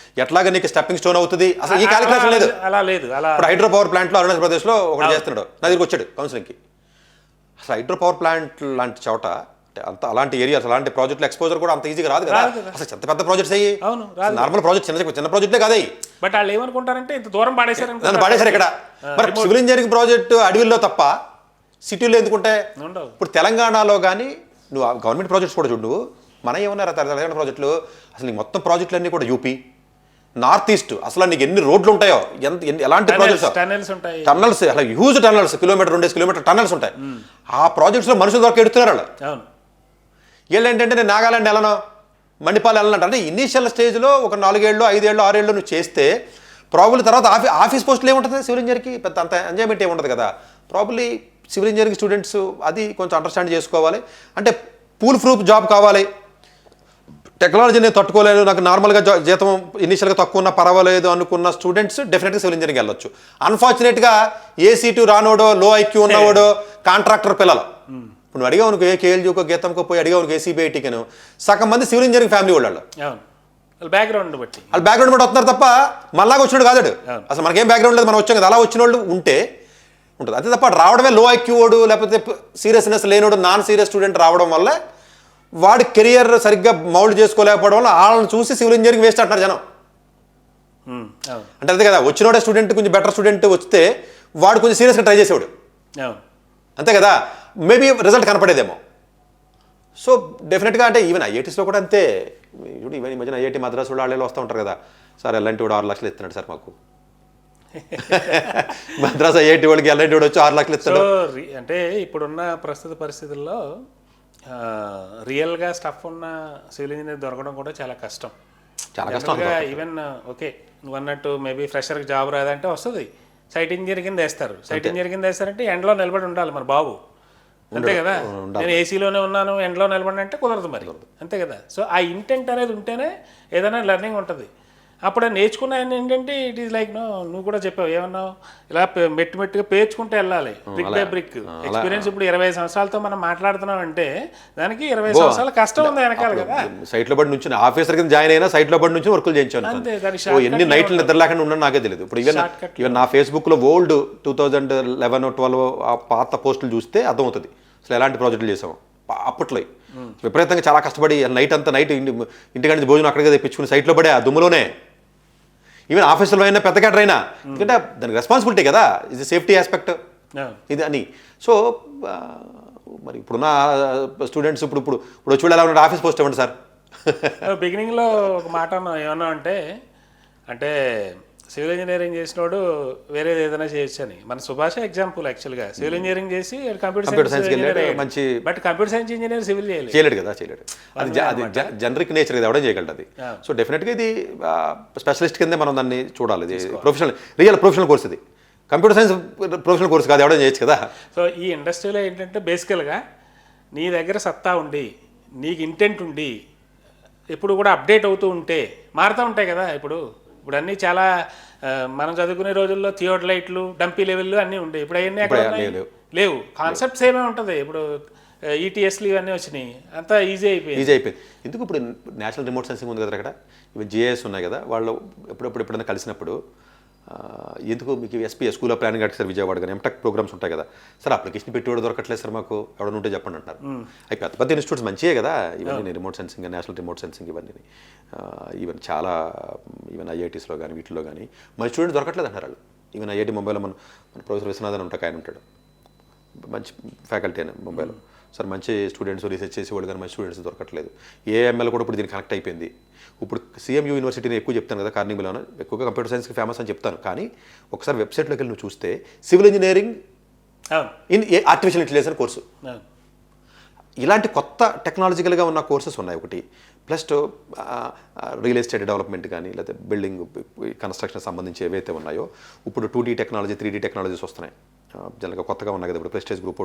ఎట్లాగా నీకు స్టెప్పింగ్ స్టోన్ అవుతుంది, అసలు ఈ క్యాలిక్యులేషన్ లేదు. అలా లేదు. అలా ఇప్పుడు హైడ్రో పవర్ ప్లాంట్లో అరుణాచల్ ప్రదేశ్లో ఒకటి చేస్తున్నాడు, నా దగ్గరికి వచ్చాడు కౌన్సిలింగ్కి. అసలు హైడ్రో పవర్ ప్లాంట్ లాంటి చోట అంత అలాంటి ఏరియాస్ అలాంటి ప్రాజెక్టులు ఎక్స్పోజర్ కూడా అంత ఈజీగా రాదు కదా. అసలు ఎంత పెద్ద ప్రాజెక్ట్స్ అయ్యి, నార్మల్ ప్రాజెక్ట్ చిన్న ప్రాజెక్టులే కదా. బట్ వాళ్ళు ఏమనుకుంటారంటే ఇంత దూరం నన్ను పడేశారు ఇక్కడ. మరి సివిల్ ఇంజనీరింగ్ ప్రాజెక్టు అడవిల్లో తప్ప సిటీలో ఎందుకుంటే, ఇప్పుడు తెలంగాణలో కానీ నువ్వు గవర్నమెంట్ ప్రాజెక్ట్స్ కూడా చూడు, నువ్వు మన ఏమన్నారు తెలంగాణ ప్రాజెక్టులు, అసలు నీకు మొత్తం ప్రాజెక్టులన్నీ కూడా యూపీ నార్త్ ఈస్ట్, అసలు నీకు ఎన్ని రోడ్లు ఉంటాయో, ఎలాంటి ప్రాజెక్ట్స్, టన్నల్స్, అలా హ్యూజ్ టన్నల్స్, 2 కిలోమీటర్ టన్నల్స్ ఉంటాయి. ఆ ప్రాజెక్ట్స్లో మనుషులు దొరక ఎడుతున్నారు వాళ్ళు. వీళ్ళు ఏంటంటే నేను నాగాలాండ్ వెళ్ళను, మణిపాల్ వెళ్ళనంట. అంటే ఇనీషియల్ స్టేజ్లో ఒక 4 ఏళ్ళు 5 ఏళ్ళు 6 ఏళ్ళు నువ్వు చేస్తే ప్రాబుల్లీ తర్వాత ఆఫీస్ పోస్టులు ఏముంటుంది సివిల్ ఇంజనీర్కి, పెద్ద అంత ఎంజాయ్మెంట్ ఏముంటుంది కదా. ప్రాబుల్లీ సివిల్ ఇంజనీరింగ్ స్టూడెంట్స్ అది కొంచెం అండర్స్టాండ్ చేసుకోవాలి. అంటే పూల్ ప్రూఫ్ జాబ్ కావాలి, టెక్నాలజీ నేను తట్టుకోలేదు, నాకు నార్మల్గా జీతం ఇనీషియల్గా తక్కువ ఉన్నా పర్వాలేదు అనుకున్న స్టూడెంట్స్ డెఫినెట్గా సివిల్ ఇంజనీరింగ్ వెళ్ళొచ్చు. అన్ఫార్చునేట్గా ఏ-సీటు రానోడో, లో ఐక్యూ ఉన్నవాడో, కాంట్రాక్టర్ పిల్లలు, ఇప్పుడు నువ్వు అడిగావు అనుకో, ఏ కేఎల్జీకో గీతంకో పోయి అడిగావు అనుకో, ఏసీబీఐటీకను సగం మంది సివిల్ ఇంజనీరింగ్ ఫ్యామిలీ వాళ్ళు బ్యాక్గ్రౌండ్ బట్టి వస్తున్నారు తప్ప మళ్ళాగా వచ్చినాడు కాదు. అసలు మనకేం బ్యాక్గ్రౌండ్ లేదు, మనం వచ్చాం కదా, అలా వచ్చిన వాళ్ళు ఉంటే ఉంటుంది. అంతే తప్ప రావడమే లో ఐక్యూ వాడు, లేకపోతే సీరియస్నెస్ లేనివాడు, నాన్ సీరియస్ స్టూడెంట్ రావడం వల్ల వాడి కెరియర్ సరిగ్గా మౌల్డ్ చేసుకోలేకపోవడం వల్ల వాళ్ళని చూసి సివిల్ ఇంజనీరింగ్ వేస్ట్ అంటున్నారు జనం. అంటే అంతే కదా, వచ్చినోడే స్టూడెంట్ కొంచెం బెటర్ స్టూడెంట్ వస్తే వాడు కొంచెం సీరియస్గా ట్రై చేసేవాడు, అంతే కదా, మేబీ రిజల్ట్ కనపడేదేమో. సో డెఫినెట్గా అంటే ఈవెన్ ఐఐటీస్లో కూడా అంతే. ఈవెన్ ఈ మధ్యన ఐఐటీ మద్రాసు వాళ్ళు వస్తూ ఉంటారు కదా, సార్ ఎలాంటి వాడు 6 లక్షలు ఇస్తున్నాడు సార్ మాకు, మద్రాస్ ఐఐటి వాళ్ళకి ఎల్ఐటి వాడు వచ్చి 6 లక్షలు ఇస్తాడు. సో అంటే ఇప్పుడున్న ప్రస్తుత పరిస్థితుల్లో రియల్గా స్టఫ్ ఉన్న సివిల్ ఇంజనీర్ దొరకడం కూడా చాలా కష్టం. చాలా కష్టం. ఈవెన్ ఓకే నువ్వు అన్నట్టు మేబీ ఫ్రెషర్కి జాబ్ రాదంటే వస్తుంది, సైట్ ఇంజనీర్ కింద వేస్తారు. సైట్ ఇంజనీర్ కింద వేస్తారంటే ఎండలో నిలబడి ఉండాలి మరి బాబు, అంతే కదా. నేను ఏసీలోనే ఉన్నాను ఎండలో నిలబడి అంటే కుదరదు మరి, అంతే కదా. సో ఆ ఇంటెంట్ అనేది ఉంటేనే ఏదైనా లెర్నింగ్ ఉంటుంది. అప్పుడు నేర్చుకున్న ఏంటంటే ఇట్ ఈస్ లైక్ నువ్వు కూడా చెప్పావు ఏమన్నావు, ఇలా మెట్టుగా పేర్చుకుంటే వెళ్ళాలి, బ్రిక్ బై బ్రిక్. ఎక్స్పీరియన్స్ ఇప్పుడు 20 సంవత్సరాలతో మనం మాట్లాడుతున్నాం అంటే దానికి 20 సంవత్సరాల కష్టం ఉంది వెనకాల కదా. సైట్లో పడి నుంచి ఆఫీసర్ కింద జాయిన్ అయినా సైట్లో పడి నుంచి వర్కులు చేయించాను. అంతే, దానికి ఎన్ని నైట్లు నిద్ర లేకుండా ఉన్నాను నాకే తెలియదు. ఇప్పుడు ఈవెన్ నా ఫేస్బుక్లో ఓల్డ్ 2011-12 ఆ పాత పోస్టులు చూస్తే అర్థమవుతుంది అసలు ఎలాంటి ప్రాజెక్టులు చేసాము అప్పట్లో. విపరీతంగా చాలా కష్టపడి నైట్ ఇంటికాడ నుంచి భోజనం అక్కడికే తెప్పించుకుని సైట్లో పడే ఆ దుమ్ములోనే, ఈవెన్ ఆఫీసులో అయినా పెద్ద క్యాటర్ అయినా, ఎందుకంటే దానికి రెస్పాన్సిబిలిటీ కదా, ఇది సేఫ్టీ ఆస్పెక్ట్ ఇది అని. సో మరి ఇప్పుడున్న స్టూడెంట్స్ ఇప్పుడు వచ్చి ఎలా ఉన్న ఆఫీస్ పోస్ట్ ఇవ్వండి సార్. బిగినింగ్లో ఒక మాట ఏమన్నా అంటే సివిల్ ఇంజనీరింగ్ చేసినోడు వేరేది ఏదైనా చేయొచ్చు అని. మన సుభాష ఎగ్జాంపుల్ యాక్చువల్గా సివిల్ ఇంజనీరింగ్ చేసి కంప్యూటర్ సైన్స్ మంచి, but computer science engineer civil చేయలేడు కదా, చేయలేడు. అది జనరిక్ నేచర్ కదా, ఎవడం చేయగలదు అది. సో డెఫినెట్గా ఇది స్పెషలిస్ట్ కిందే మనం దాన్ని చూడాలి. ఇది రియల్ ప్రొఫెషనల్ కోర్స్, ఇది కంప్యూటర్ సైన్స్ ప్రొఫెషనల్ కోర్స్ కాదు, ఎవడం చేయొచ్చు కదా. సో ఈ ఇండస్ట్రీలో ఏంటంటే బేసికల్గా నీ దగ్గర సత్తా ఉండి నీకు ఇంటెంట్ ఉండి ఎప్పుడు కూడా అప్డేట్ అవుతూ ఉంటే మారుతూ ఉంటాయి కదా. ఇప్పుడు అన్నీ చాలా మనం చదువుకునే రోజుల్లో థియోడలైట్లు డంపీ లెవెల్లు అన్నీ ఉండే, ఇప్పుడు అవన్నీ ఎక్కడ లేవు. కాన్సెప్ట్ సేమే ఉంటుంది. ఇప్పుడు ఈటీఎస్లు ఇవన్నీ వచ్చినాయి, అంతా ఈజీ అయిపోయింది. ఎందుకు ఇప్పుడు నేషనల్ రిమోట్ సెన్సింగ్ ఉంది కదా అక్కడ, ఇవి జిఐఎస్ ఉన్నాయి కదా, వాళ్ళు ఎప్పుడైనా కలిసినప్పుడు ఎందుకు మీకు SP school of planning sir Vijayawada కానీ ఎంటెక్ ప్రోగ్రామ్స్ ఉంటాయి కదా సార్, అప్లికేషన్ పెట్టి దొరకట్లేదు సార్ మాకు, ఎవరైనా ఉంటే చెప్పండి అంటారు. అవి పెద్ద పెద్ద ఇన్స్టిట్యూట్స్ మంచియే కదా ఇవన్నీ, remote sensing national remote sensing ఇవన్నీ. ఈవెన్ చాలా ఈవెన్ ఐఐటీస్లో కానీ వీటిలో కానీ మన స్టూడెంట్స్ దొరకట్లేదు అంటారు వాళ్ళు. ఈవెన్ ఐఐటి ముంబైలో మన ప్రొఫెసర్ విశ్వనాథన్ ఉంటాడు, ఆయన ఉంటాడు, మంచి ఫ్యాకల్టీ అని ముంబైలో. సార్ మంచి స్టూడెంట్స్ రీసెర్చ్ చేసేవాళ్ళు కానీ మంచి స్టూడెంట్స్ దొరకట్లేదు. ఏఎంఎల్ కూడా ఇప్పుడు దీనికి కనెక్ట్ అయిపోయింది. ఇప్పుడు సిఎంయూ యూనివర్సిటీని ఎక్కువ చెప్తాను కదా, కార్నింగ్లోనే ఎక్కువగా కంప్యూటర్ సైన్స్కి ఫేమస్ అని చెప్తాను. కానీ ఒకసారి వెబ్సైట్లోకి వెళ్ళి నువ్వు చూస్తే civil engineering in artificial intelligence course, ఇలాంటి కొత్త టెక్నాలజికల్గా ఉన్న కోర్సెస్ ఉన్నాయి. ఒకటి ప్లస్ రియల్ ఎస్టేట్ డెవలప్మెంట్ కానీ లేకపోతే బిల్డింగ్ కన్స్ట్రక్షన్ సంబంధించి ఏవైతే ఉన్నాయో ఇప్పుడు 2D టెక్నాలజీ 3D టెక్నాలజీస్ వస్తున్నాయి. జనరల్గా కొత్తగా ఉన్నాయి కదా, ఇప్పుడు ప్రెస్టేజ్ గ్రూప్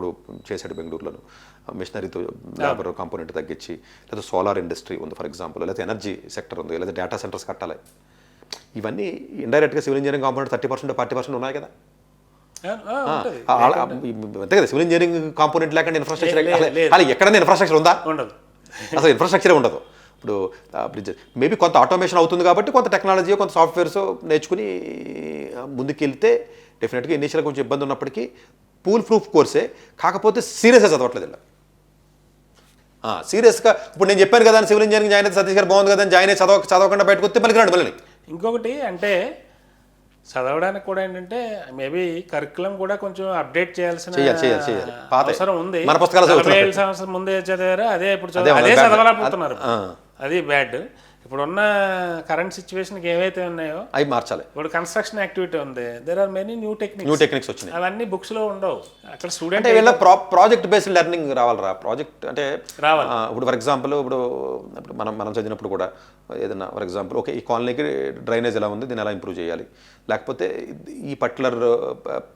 చేశాడు బెంగళూరులో, మిషనరీతో లేబర్ కాంపోనెంట్ తగ్గించి, లేదా సోలార్ ఇండస్ట్రీ ఉంది ఫర్ ఎగ్జాంపుల్, లేదా ఎనర్జీ సెక్టర్ ఉంది, లేదా డేటా సెంటర్స్ కట్టాలి. ఇవన్నీ ఇండైరెక్ట్గా సివిల్ ఇంజనీరింగ్ కాంపోనెంట్ 30% 40% ఉన్నాయి కదా. అంతే కదా, సివిల్ ఇంజనీరింగ్ కాంపోనెంట్ లేకుండా ఇన్ఫ్రాస్ట్రక్చర్ అలా ఎక్కడైనా ఇన్ఫ్రాస్ట్రక్చర్ ఉందా? ఉండదు, అసలు ఇన్ఫ్రాస్ట్రక్చరే ఉండదు. ఇప్పుడు మేబీ కొంత ఆటోమేషన్ అవుతుంది కాబట్టి కొంత టెక్నాలజీ కొంత సాఫ్ట్వేర్స్ నేర్చుకుని ముందుకు వెళ్తే డెఫినెట్గా ఇనీషియల్గా కొంచెం ఇబ్బంది ఉన్నప్పటికీ పూల్ ప్రూఫ్ కోర్సే. కాకపోతే సీరియస్గా చదవట్లేదు ఇలా, సీరియస్గా. ఇప్పుడు నేను చెప్పాను కదా సివిల్ ఇంజనీరింగ్ జాయిన్ అయితే సతీష్ గారు బాగుంది కదా జాయిన్ అయ్యి చదవకుండా బయటకు వస్తే మళ్ళీ రండి మళ్ళీ. ఇంకొకటి అంటే చదవడానికి కూడా ఏంటంటే మేబీ కరికులం కూడా కొంచెం అప్డేట్ చేయాల్సిన అవసరం ఉంది. మన పుస్తకాలు 7 సంవత్సరం ముందే చదివారు, అదే ఇప్పుడు అదే చదవలేకపోతున్నారు. అది బ్యాడ్. ఇప్పుడున్న కరెంట్ సిచ్యువేషన్కి ఏవైతే ఉన్నాయో అవి మార్చాలి. ఇప్పుడు కన్స్ట్రక్షన్ యాక్టివిటీ ఉంది, there are many new techniques వచ్చినాయి, అవన్నీ బుక్స్లో ఉండవు. అక్కడ స్టూడెంట్ వీళ్ళ ప్రాజెక్ట్ బేస్డ్ లెర్నింగ్ రావాలరా. ప్రాజెక్ట్ అంటే రావాలి. ఇప్పుడు ఫర్ ఎగ్జాంపుల్ ఇప్పుడు మనం చదివినప్పుడు కూడా ఏదైనా ఫర్ ఎగ్జాంపుల్ ఓకే ఈ కాలనీకి డ్రైనేజ్ ఎలా ఉంది, దీన్ని ఎలా ఇంప్రూవ్ చేయాలి, లేకపోతే ఈ పర్టికులర్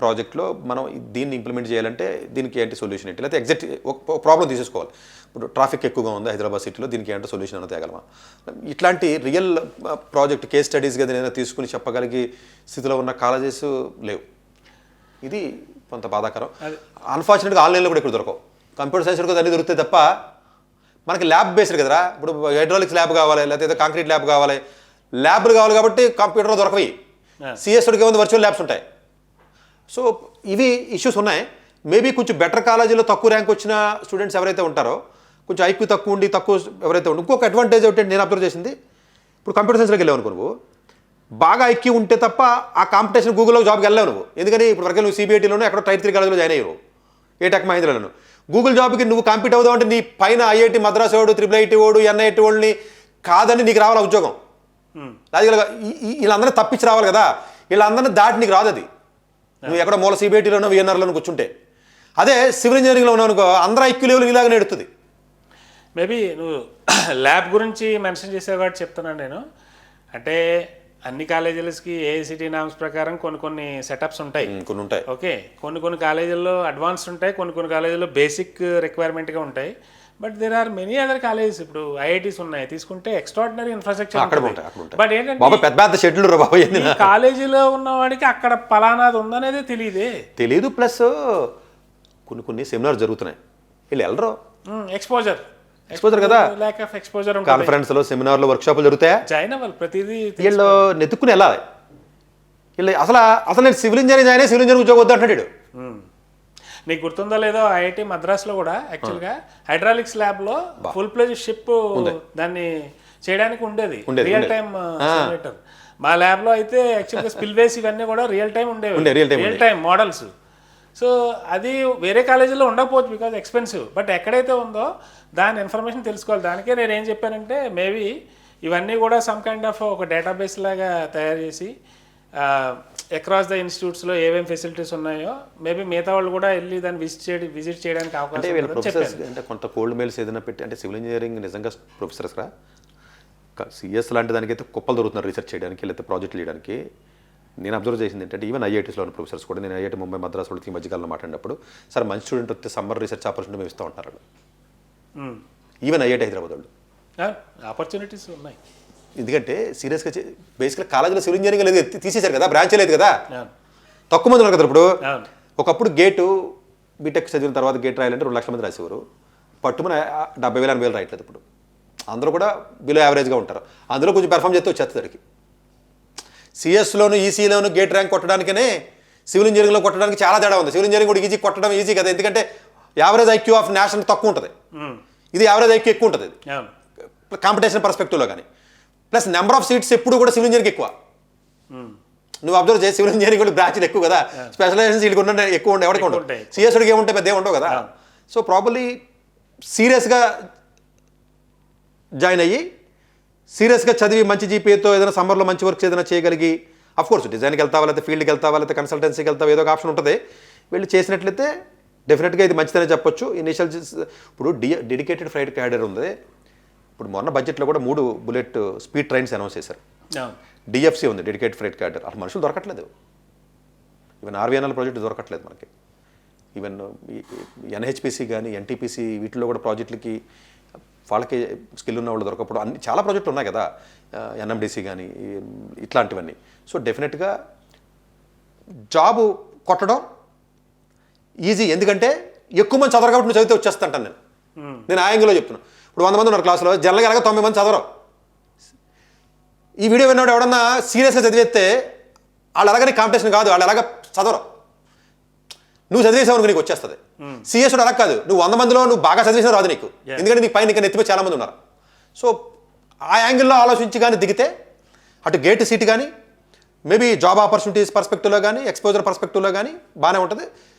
ప్రాజెక్ట్లో మనం దీన్ని ఇంప్లిమెంట్ చేయాలంటే దీనికి ఏంటి సొల్యూషన్ ఏంటి, లేకపోతే ఎగ్జాక్ట్ ఒక ప్రాబ్లం తీసేసుకోవాలి. ఇప్పుడు ట్రాఫిక్ ఎక్కువగా ఉంది హైదరాబాద్ సిటీలో, దీనికి ఏంటో సొల్యూషన్ అన్న తేగలమా. ఇట్లాంటి రియల్ ప్రాజెక్ట్ కేస్ స్టడీస్గా ఏదైనా తీసుకుని చెప్పగలిగే స్థితిలో ఉన్న కాలేజెస్ లేవు. ఇది కొంత బాధాకరం. అన్ఫార్చునేట్గా ఆన్లైన్లో కూడా ఇక్కడ దొరకవు. కంప్యూటర్ సైన్స్ కూడా అన్నీ దొరుకుతాయి తప్ప మనకి ల్యాబ్ బేస్డ్ కదరా. ఇప్పుడు హైడ్రాలిక్స్ ల్యాబ్ కావాలి, లేకపోతే కాంక్రీట్ ల్యాబ్ కావాలి, ల్యాబ్లు కావాలి కాబట్టి కంప్యూటర్లో దొరకవి. సిఎస్ఓడికి ఏముంది వర్చువల్ ల్యాబ్స్ ఉంటాయి. సో ఇవి ఇష్యూస్ ఉన్నాయి. మేబీ కొంచెం బెటర్ కాలేజీలో తక్కువ ర్యాంక్ వచ్చిన స్టూడెంట్స్ ఎవరైతే ఉంటారో, కొంచెం ఐక్యూ తక్కువ ఉండి తక్కువ ఎవరైతే ఉండి, ఇంకొక అడ్వాంటేజ్ ఏంటంటే నేను అబ్జర్వ్ చేసింది, ఇప్పుడు కంప్యూటర్ సైన్స్లోకి వెళ్ళావు అనుకో, నువ్వు బాగా ఐక్యూ ఉంటే తప్ప ఆ కాంపిటీషన్ గూగుల్లో జాబ్కి వెళ్ళావు నువ్వు. ఎందుకని ఇప్పుడు వరకు నువ్వు సిబిఐటీలోనే ఎక్కడో టైర్ 3 కాలేజీలో జాయిన్ అయ్యావు, ఏ టెక్ మహేంద్రలోను. గూగుల్ జాబ్కి నువ్వు కాంపీట్ అవుదావు అంటే నీ పైన ఐఐటి మద్రాస్ వాడు, IIIT వాడు, NIT వాళ్ళని కాదని నీకు రావాలి ఉద్యోగం. లాజికల్గా వీళ్ళందరినీ తప్పించి రావాలి కదా. వీళ్ళందరినీ దాటి నీకు రాదు అది. నువ్వు ఎక్కడ మూల సిబిఐటీలోనో విఎన్ఆర్లోనో కూర్చుంటే. అదే సివిల్ ఇంజనీరింగ్లో ఉన్నావు అనుకో, అందరూ ఐక్యూ లెవెల్ ఇలాగనే ఎడుతుంది. మేబీ నువ్వు ల్యాబ్ గురించి మెన్షన్ చేసే వాటి చెప్తున్నాను నేను. అంటే అన్ని కాలేజీలకి ఏఐసిటీ నామ్స్ ప్రకారం కొన్ని సెటప్స్ ఉంటాయి. కొన్ని ఉంటాయి. ఓకే, కొన్ని కాలేజీల్లో అడ్వాన్స్డ్ ఉంటాయి, కొన్ని కాలేజీల్లో బేసిక్ రిక్వైర్మెంట్గా ఉంటాయి. But there are many other colleges. ఇప్పుడు ఐఐటీస్ ఉన్నాయి, తీసుకుంటే ఎక్స్ట్రాడినరీ ఇన్ఫ్రాస్ట్రక్చర్. బట్ ఏంటంటే పెద్ద పెద్ద షెడ్యూల్ రా బాబు, కాలేజీలో ఉన్నవాడికి అక్కడ పలానాది ఉందనేది తెలియదు. ప్లస్ కొన్ని సెమినార్ జరుగుతున్నాయి, వీళ్ళు వెళ్ళరు. ఎక్స్పోజర్ కదా, ల్యాక్ ఆఫ్ ఎక్స్పోజర్. కాన్ఫరెన్స్లో, సెమినార్లో, వర్క్షాప్లు జరుగుతాయా, జాయిన్ అవ్వాలి. ప్రతిదీ వీళ్ళు నెత్తుకుని వెళ్ళాలి. వీళ్ళు అసలు నేను civil engineering join civil engineering ఉద్యోగం వద్దు అంటాడు. నీకు గుర్తుందో లేదో, ఐఐటి మద్రాస్లో కూడా యాక్చువల్గా హైడ్రాలిక్స్ ల్యాబ్లో ఫుల్ ప్లేజ్ షిప్ దాన్ని చేయడానికి ఉండేది, రియల్ టైమ్ సిమ్యులేటర్. మా ల్యాబ్లో అయితే యాక్చువల్గా స్పిల్వేస్ ఇవన్నీ కూడా రియల్ టైం ఉండేవి, రియల్ టైం మోడల్స్. సో అది వేరే కాలేజీలో ఉండకపోవచ్చు బికాజ్ ఎక్స్పెన్సివ్. బట్ ఎక్కడైతే ఉందో దాని ఇన్ఫర్మేషన్ తెలుసుకోవాలి. దానికే నేను ఏం చెప్పానంటే, మేబీ ఇవన్నీ కూడా సమ్ కైండ్ ఆఫ్ ఒక డేటాబేస్ లాగా తయారు చేసి అక్రాస్ ద ఇన్స్టిట్యూట్స్లో ఏమేమి ఫెసిలిటీస్ ఉన్నాయో మేబీ మిగతా వాళ్ళు కూడా వెళ్ళి దాన్ని విజిట్ చేయడానికి అవకాశం ఉంటుందని. అంటే కొంత కోల్డ్ మెయిల్స్ ఏదైనా పెట్టి, అంటే సివిల్ ఇంజనీరింగ్ నిజంగా ప్రొఫెసర్స్ రా, సిఎస్ లాంటి దానికైతే కుప్పలు దొరుకుతున్నారు రీసెర్చ్ చేయడానికి, లేకపోతే ప్రాజెక్టులు చేయడానికి. నేను అబ్జర్వ్ చేసింది ఏంటంటే, ఈవెన్ ఐఐటీస్లో ఉన్న ప్రొఫెసర్స్ కూడా, నేను ఐఐటీ ముంబై, మద్రాస్ వాళ్ళకి ఈ మధ్యకాలంలో మాట్లాడినప్పుడు, సార్ మంచి స్టూడెంట్ వస్తే సమ్మర్ రీసెర్చ్ ఆపర్చునిటీ మేము ఇస్తూ ఉంటారు. ఈవెన్ ఐఐటీ హైదరాబాద్ వాళ్ళు ఆపర్చునిటీస్ ఉన్నాయి. ఎందుకంటే సీరియస్గా బేసిక్గా కాలేజీలో సివిల్ ఇంజనీరింగ్ లేదు, తీసేశారు కదా, బ్రాంచ్ లేదు కదా, తక్కువ మంది ఉన్నారు కదా. ఇప్పుడు ఒకప్పుడు గేటు బీటెక్ చదివిన తర్వాత గేట్ రాయాలంటే 2 లక్షల మంది రాసేవారు. పట్టుమని 70,000 80,000 రాయట్లేదు. ఇప్పుడు అందరూ కూడా బిలో యావరేజ్గా ఉంటారు. అందులో కొంచెం పెర్ఫామ్ చేస్తే వచ్చేస్తుంది అడికి. సిఎస్లోను, ఈసీలోను గేట్ ర్యాంక్ కొట్టడానికనే సివిల్ ఇంజనీరింగ్లో కొట్టడానికి చాలా తేడా ఉంది. సివిల్ ఇంజనీరింగ్ కూడా ఈజీ కొట్టడం ఈజీ కదా, ఎందుకంటే యావరేజ్ ఐక్యూ ఆఫ్ నేషనల్ తక్కువ ఉంటుంది, ఇది యావరేజ్ ఐక్యూ ఎక్కువ ఉంటుంది కాంపిటీషన్ పర్స్పెక్టివ్లో. కానీ ప్లస్ నెంబర్ ఆఫ్ సీట్స్ ఎప్పుడు కూడా సివిల్ ఇంజనీరింగ్ ఎక్కువ. నువ్వు అబ్జర్వ్ చేసి సివిల్ ఇంజనీరింగ్ కూడా బ్రాంచ్లు ఎక్కువ కదా, స్పెషలైజేషన్ సీట్లు ఉన్న ఎక్కువ ఉండే, ఎవరికి ఉండవు. సిఎస్డికి ఏముంటాయి, పెద్ద ఏముండవు కదా. సో ప్రాబబ్లీ సీరియస్గా జాయిన్ అయ్యి సీరియస్గా చదివి మంచి జీపీఏతో ఏదైనా సమ్మర్లో మంచి వర్క్స్ ఏదైనా చేయగలిగి, అఫ్కోర్స్ డిజైన్కి వెళ్తావా, లేకపోతే ఫీల్డ్కి వెళ్తావా, లేకపోతే కన్సల్టెన్సీకి వెళ్తావా, ఏదో ఒక ఆప్షన్ ఉంటుంది. వీళ్ళు చేసినట్లయితే డెఫినెట్గా ఇది మంచిదనే చెప్పొచ్చు. ఇనిషియల్ ఇప్పుడు డెడికేటెడ్ ఫ్లైట్ క్యాడర్ ఉంది. ఇప్పుడు మొన్న బడ్జెట్లో కూడా 3 బుల్లెట్ స్పీడ్ ట్రైన్స్ అనౌన్స్ చేశారు. డిఎఫ్సి ఉంది, డెడికేటెడ్ ఫ్లైట్ క్యాడర్. అసలు మనుషులు దొరకట్లేదు. ఈవెన్ ఆర్వీఎన్ఎల్ ప్రాజెక్ట్ దొరకట్లేదు మనకి. ఈవెన్ ఎన్హెచ్పిసి కానీ ఎన్టీపీసీ వీటిలో కూడా ప్రాజెక్టులకి వాళ్ళకి స్కిల్ ఉన్న వాళ్ళు దొరకప్పుడు అన్ని చాలా ప్రాజెక్టులు ఉన్నాయి కదా, ఎన్ఎండిసి కానీ ఇట్లాంటివన్నీ. సో డెఫినెట్గా జాబు కొట్టడం ఈజీ, ఎందుకంటే ఎక్కువ మంది చదవరు కాబట్టి నువ్వు చదివితే వచ్చేస్తాంటాను నేను ఆ యాంగిల్లో చెప్తున్నాను. ఇప్పుడు 100 మంది ఉన్నారు క్లాసులో, జనరల్గా ఎలాగ 90 మంది చదవరు. ఈ వీడియో విన్నాడు ఎవడన్నా సీరియస్గా చదివేస్తే వాళ్ళు ఎలాగని కాంపిటీషన్ కాదు, వాళ్ళు ఎలాగ చదవరు. నువ్వు చదివేసావు నీకు వచ్చేస్తుంది. సిఎస్ అలా కాదు, నువ్వు 100 మందిలో నువ్వు బాగా చదివేసినా రాదు నీకు, ఎందుకంటే నీకు పైన ఇంకా నెత్తిపై చాలా మంది ఉన్నారు. సో ఆ యాంగిల్లో ఆలోచించి కానీ దిగితే అటు గేట్ సీట్ కానీ మేబీ జాబ్ ఆపర్చునిటీస్ పర్స్పెక్టివ్లో కానీ ఎక్స్పోజర్ పర్స్పెక్టివ్లో కానీ బాగానే ఉంటుంది.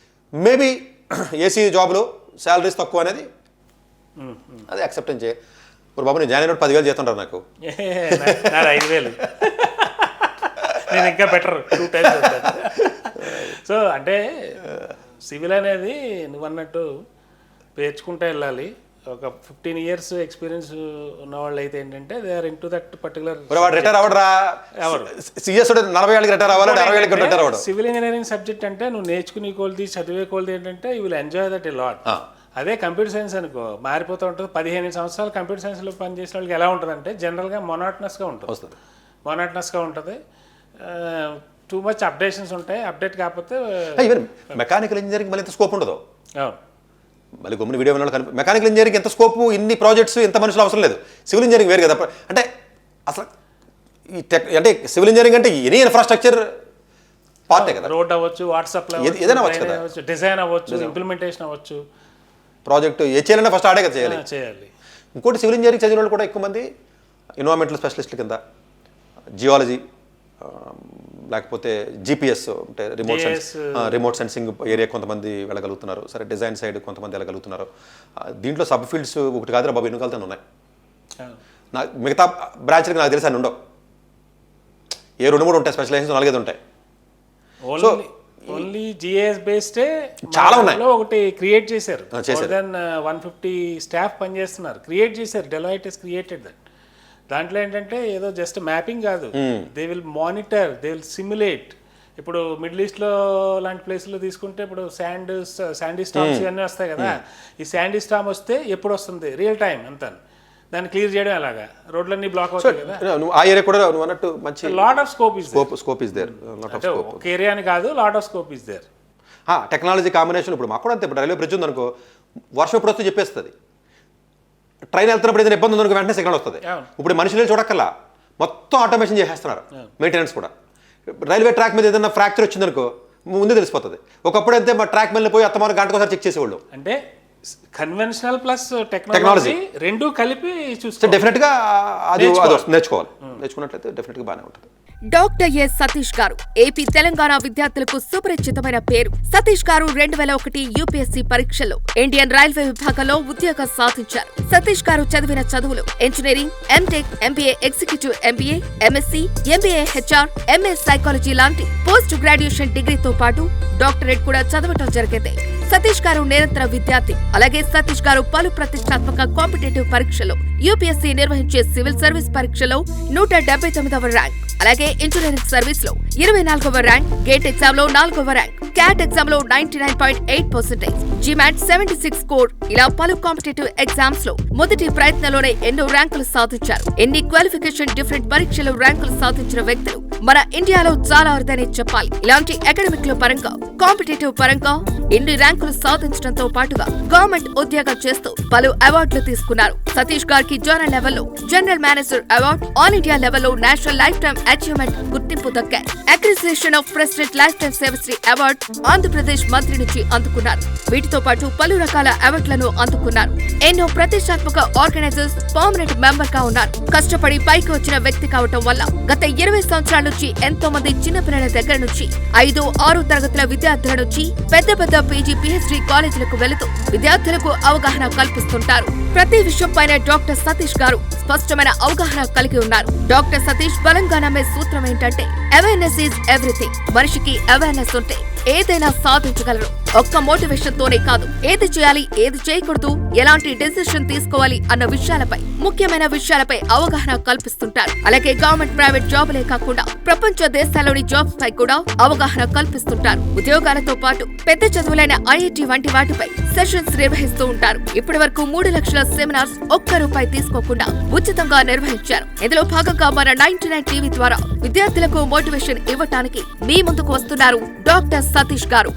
మేబీ ఏసీ జాబ్లో శాలరీస్ తక్కువ అనేది అది యాక్సెప్టెన్స్ చేయ. ఇప్పుడు బాబు నేను జాయిన్ అయినప్పుడు 10,000 చేస్తుంటారు నాకు, 5,000 నేను ఇంకా బెటర్ 2 times. సో అంటే సివిల్ అనేది నువ్వు అన్నట్టు పేర్చుకుంటూ వెళ్ళాలి. ఒక 15 years ఎక్స్పీరియన్స్ ఉన్న వాళ్ళు అయితే ఏంటంటే they are into that particular. Retire అవ్వడరా, సిఎస్ 40 ఏళ్ళకి రిటైర్ అవ్వాలి, 60 ఏళ్ళకి రిటైర్ అవ్వడం. సివిల్ ఇంజనీరింగ్ సబ్జెక్ట్ అంటే నువ్వు నేర్చుకునే కొలది, చదివే కొలది ఏంటంటే you will enjoy that a lot. అదే కంప్యూటర్ సైన్స్ అనుకో మారిపోతూ ఉంటుంది. 15 సంవత్సరాలు కంప్యూటర్ సైన్స్లో పనిచేసిన వాళ్ళకి ఎలా ఉంటుందంటే జనరల్గా మొనాటనస్గా ఉంటుంది. టూ మచ్ అప్డేషన్స్ ఉంటాయి. అప్డేట్ కాకపోతే ఈవెన్ మెకానికల్ ఇంజనీరింగ్ మళ్ళీ ఎంత స్కోప్ ఉండదు. మళ్ళీ గమ్మున వీడియో వినాలి. మెకానికల్ ఇంజనీరింగ్ ఎంత స్కోపు, ఇన్ని ప్రాజెక్ట్స్, ఎంత మనుషులు అవసరం లేదు. సివిల్ ఇంజనీరింగ్ వేరు కదా. అంటే అసలు ఈ అంటే సివిల్ ఇంజనీరింగ్ అంటే ఎనీ ఇన్ఫ్రాస్ట్రక్చర్ పార్టే కదా. రోడ్ అవ్వచ్చు, వాట్సాప్ ఏదైనా అవ్వచ్చు కదా, డిజైన్ అవ్వచ్చు, ఇంప్లిమెంటేషన్ అవ్వచ్చు, ప్రాజెక్ట్ ఏ చేయాలన్నా ఫస్ట్ ఆడే కదా చేయాలి. ఇంకోటి సివిల్ ఇంజనీరింగ్ చదివిన వాళ్ళు కూడా ఎక్కువ మంది ఎన్విరాన్మెంటల్ స్పెషలిస్టుల కింద జియాలజీ లేకపోతే జీపీఎస్ అంటే రిమోట్ సెన్సింగ్ ఏరియా కొంతమంది వెళ్ళగలుగుతున్నారు. సరే డిజైన్ సైడ్ కొంతమంది వెళ్ళగలుగుతున్నారు. దీంట్లో సబ్ ఫీల్డ్స్ ఒకటి కాదు బాబు, ఎన్ని కలితే ఉన్నాయి. మిగతా బ్రాంచ్లకి నాకు తెలిసి అన్ని ఉండవు. ఏ 2-3 ఉంటాయి స్పెషలైజేషన్, 4-5 ఉంటాయి. ఓన్లీ జిఏఎస్ బేస్డే చాలా ఉన్నాయి. ఒకటి క్రియేట్ చేశారు. చేశారు. మోర్ దెన్ 150 స్టాఫ్ పనిచేస్తున్నారు. క్రియేట్ చేశారు. Deloitte is created that. దాంట్లో ఏంటంటే ఏదో జస్ట్ మ్యాపింగ్ కాదు, they will monitor, they will simulate. ఇప్పుడు మిడిల్ ఈస్ట్లో లాంటి ప్లేస్లో తీసుకుంటే ఇప్పుడు శాండీ స్టామ్స్ ఇవన్నీ వస్తాయి కదా. ఈ శాండీ స్టామ్ వస్తే ఎప్పుడు వస్తుంది, రియల్ టైం అంతా దాన్ని క్లియర్ చేయడం ఎలాగా, రోడ్లన్నీ బ్లాక్ అవుతాయి కదా. నువ్వు ఆ ఏరియా కూడా నువ్వు అన్నట్టు మంచి lot of scope scope is there. ఒక ఏరియా అని కాదు, lot of scope is there. Technology combination ఇప్పుడు మాకు కూడా అంతే. ఇప్పుడు రైల్వే బ్రిడ్జ్ ఉందనుకో, వర్షం ఎప్పుడు వస్తే చెప్పేస్తుంది. ట్రైన్ వెళ్తున్నప్పుడు ఏదైనా ఇబ్బంది ఉందనుకో వెంటనే సిగ్నల్ వస్తుంది. ఇప్పుడు మనుషులు చూడక్కల్లా, మొత్తం ఆటోమేషన్ చేసేస్తున్నారు. మెయింటెనెన్స్ కూడా రైల్వే ట్రాక్ మీద ఏదైనా ఫ్రాక్చర్ వచ్చిందనుకో ముందే తెలిసిపోతుంది. ఒకప్పుడు అయితే మా ట్రాక్ మీద పోయి అత్తమారు గంటకోసారి చెక్ చేసేవాళ్ళు. అంటే కన్వెన్షనల్ ప్లస్ టెక్నాలజీ రెండు కలిపి చూస్తే డెఫినెట్గా అది నేర్చుకోవాలి. నేర్చుకున్నట్లయితే డెఫినెట్గా బాగానే ఉంటుంది. డాక్టర్ ఎస్ సతీష్ గారు ఏపీ తెలంగాణ విద్యార్థులకు సుపరిచితమైన పేరు. సతీష్ గారు 2001 యూపీఎస్సీ పరీక్షల్లో ఇండియన్ రైల్వే విభాగంలో ఉద్యోగం సాధించారు. సతీష్ గారు చదివిన చదువులు engineering, MTech, MBA executive MBA, MSc, MBA HR, MA psychology లాంటి పోస్ట్ గ్రాడ్యుయేషన్ డిగ్రీతో పాటు డాక్టరేట్ కూడా చదవటం జరిగింది. సతీష్ గారు నిరంతర విద్యార్థి. అలాగే సతీష్ గారు పలు ప్రతిష్టాత్మక కాంపిటేటివ్ పరీక్షలో, యూపీఎస్సీ నిర్వహించే సివిల్ సర్వీస్ పరీక్షలో 179వ ర్యాంక్, అలాగే ఇంజనీరింగ్ సర్వీస్ లో 24వ ర్యాంక్, గేట్ ఎగ్జామ్ లో 4వ ర్యాంక్, క్యాట్ ఎగ్జామ్ లో 99.8%, జిమాట్ 76 స్కోర్, ఇలా పలు కాంపిటేటివ్ ఎగ్జామ్స్ లో మొదటి ప్రయత్నంలోనే ఎన్నో ర్యాంకులు సాధించారు. ఎన్ని క్వాలిఫికేషన్ డిఫరెంట్ పరీక్షలో ర్యాంకులు సాధించిన వ్యక్తులు మన ఇండియాలో చాలా అరుదనే చెప్పాలి. ఇలాంటి అకాడమిక్ లో పరంగా, కాంపిటేటివ్ పరంగా ఇన్ని ర్యాంకులు సాధించడంతో పాటుగా గవర్నమెంట్ ఉద్యోగం చేస్తూ పలు అవార్డులు తీసుకున్నారు. సతీష్ గారికి జోనల్ లెవెల్లో general manager award, all India లెవెల్లో నేషనల్ లైఫ్ టైమ్ అచీవ్మెంట్ గుర్తింపు దక్కాయి. అక్రిసియేషన్ of president life time Sevashri award Andhra Pradesh మంత్రి నుంచి అందుకున్నారు. వీటితో పాటు పలు రకాల అవార్డులను అందుకున్నారు. ఎన్నో ప్రతిష్టాత్మక ఆర్గనైజర్స్ పర్మనెంట్ మెంబర్ గా ఉన్నారు. కష్టపడి పైకి వచ్చిన వ్యక్తి కావటం వల్ల గత 20 సంవత్సరాల నుంచి ఎంతో మంది చిన్నపిల్లల దగ్గర నుంచి 5, 6 తరగతుల విద్యార్థుల నుంచి పెద్ద పెద్ద పీజీ, పీహెచ్డీ కాలేజీలకు వెళుతూ విద్యార్థులకు అవగాహన కల్పిస్తుంటారు. ప్రతి విషయం పైన డాక్టర్ సతీష్ గారు స్పష్టమైన అవగాహన కలిగి ఉన్నారు. డాక్టర్ సతీష్ బలంగా నమ్మే సూత్రం ఏంటంటే అవేర్నెస్ ఈజ్ ఎవ్రీథింగ్. మనిషికి అవేర్నెస్ ఉంటే ఏదైనా సాధించగలరు. ఒక్క మోటివేషన్ తోనే కాదు, ఏది చేయాలి, ఏది చేయకూడదు, ఎలాంటి డెసిషన్ తీసుకోవాలి అన్న విషయాలపై, ముఖ్యమైన విషయాలపై అవగాహన కల్పిస్తుంటారు. అలాగే గవర్నమెంట్, ప్రైవేట్ జాబులే కాకుండా ప్రపంచ దేశాల్లోని జాబ్స్ పై కూడా అవగాహన కల్పిస్తుంటారు. ఉద్యోగాలతో పాటు పెద్ద చదువులైన ఐఐటి వంటి వాటిపై సెషన్స్ నిర్వహిస్తూ ఉంటారు. ఇప్పటి వరకు 3 లక్షల సెమినార్స్ ₹1 తీసుకోకుండా ఉచితంగా నిర్వహించారు. ఇందులో భాగంగా మన 99 టీవీ ద్వారా విద్యార్థులకు మోటివేషన్ ఇవ్వటానికి మీ ముందుకు వస్తున్నారు డాక్టర్ సతీష్ గారు.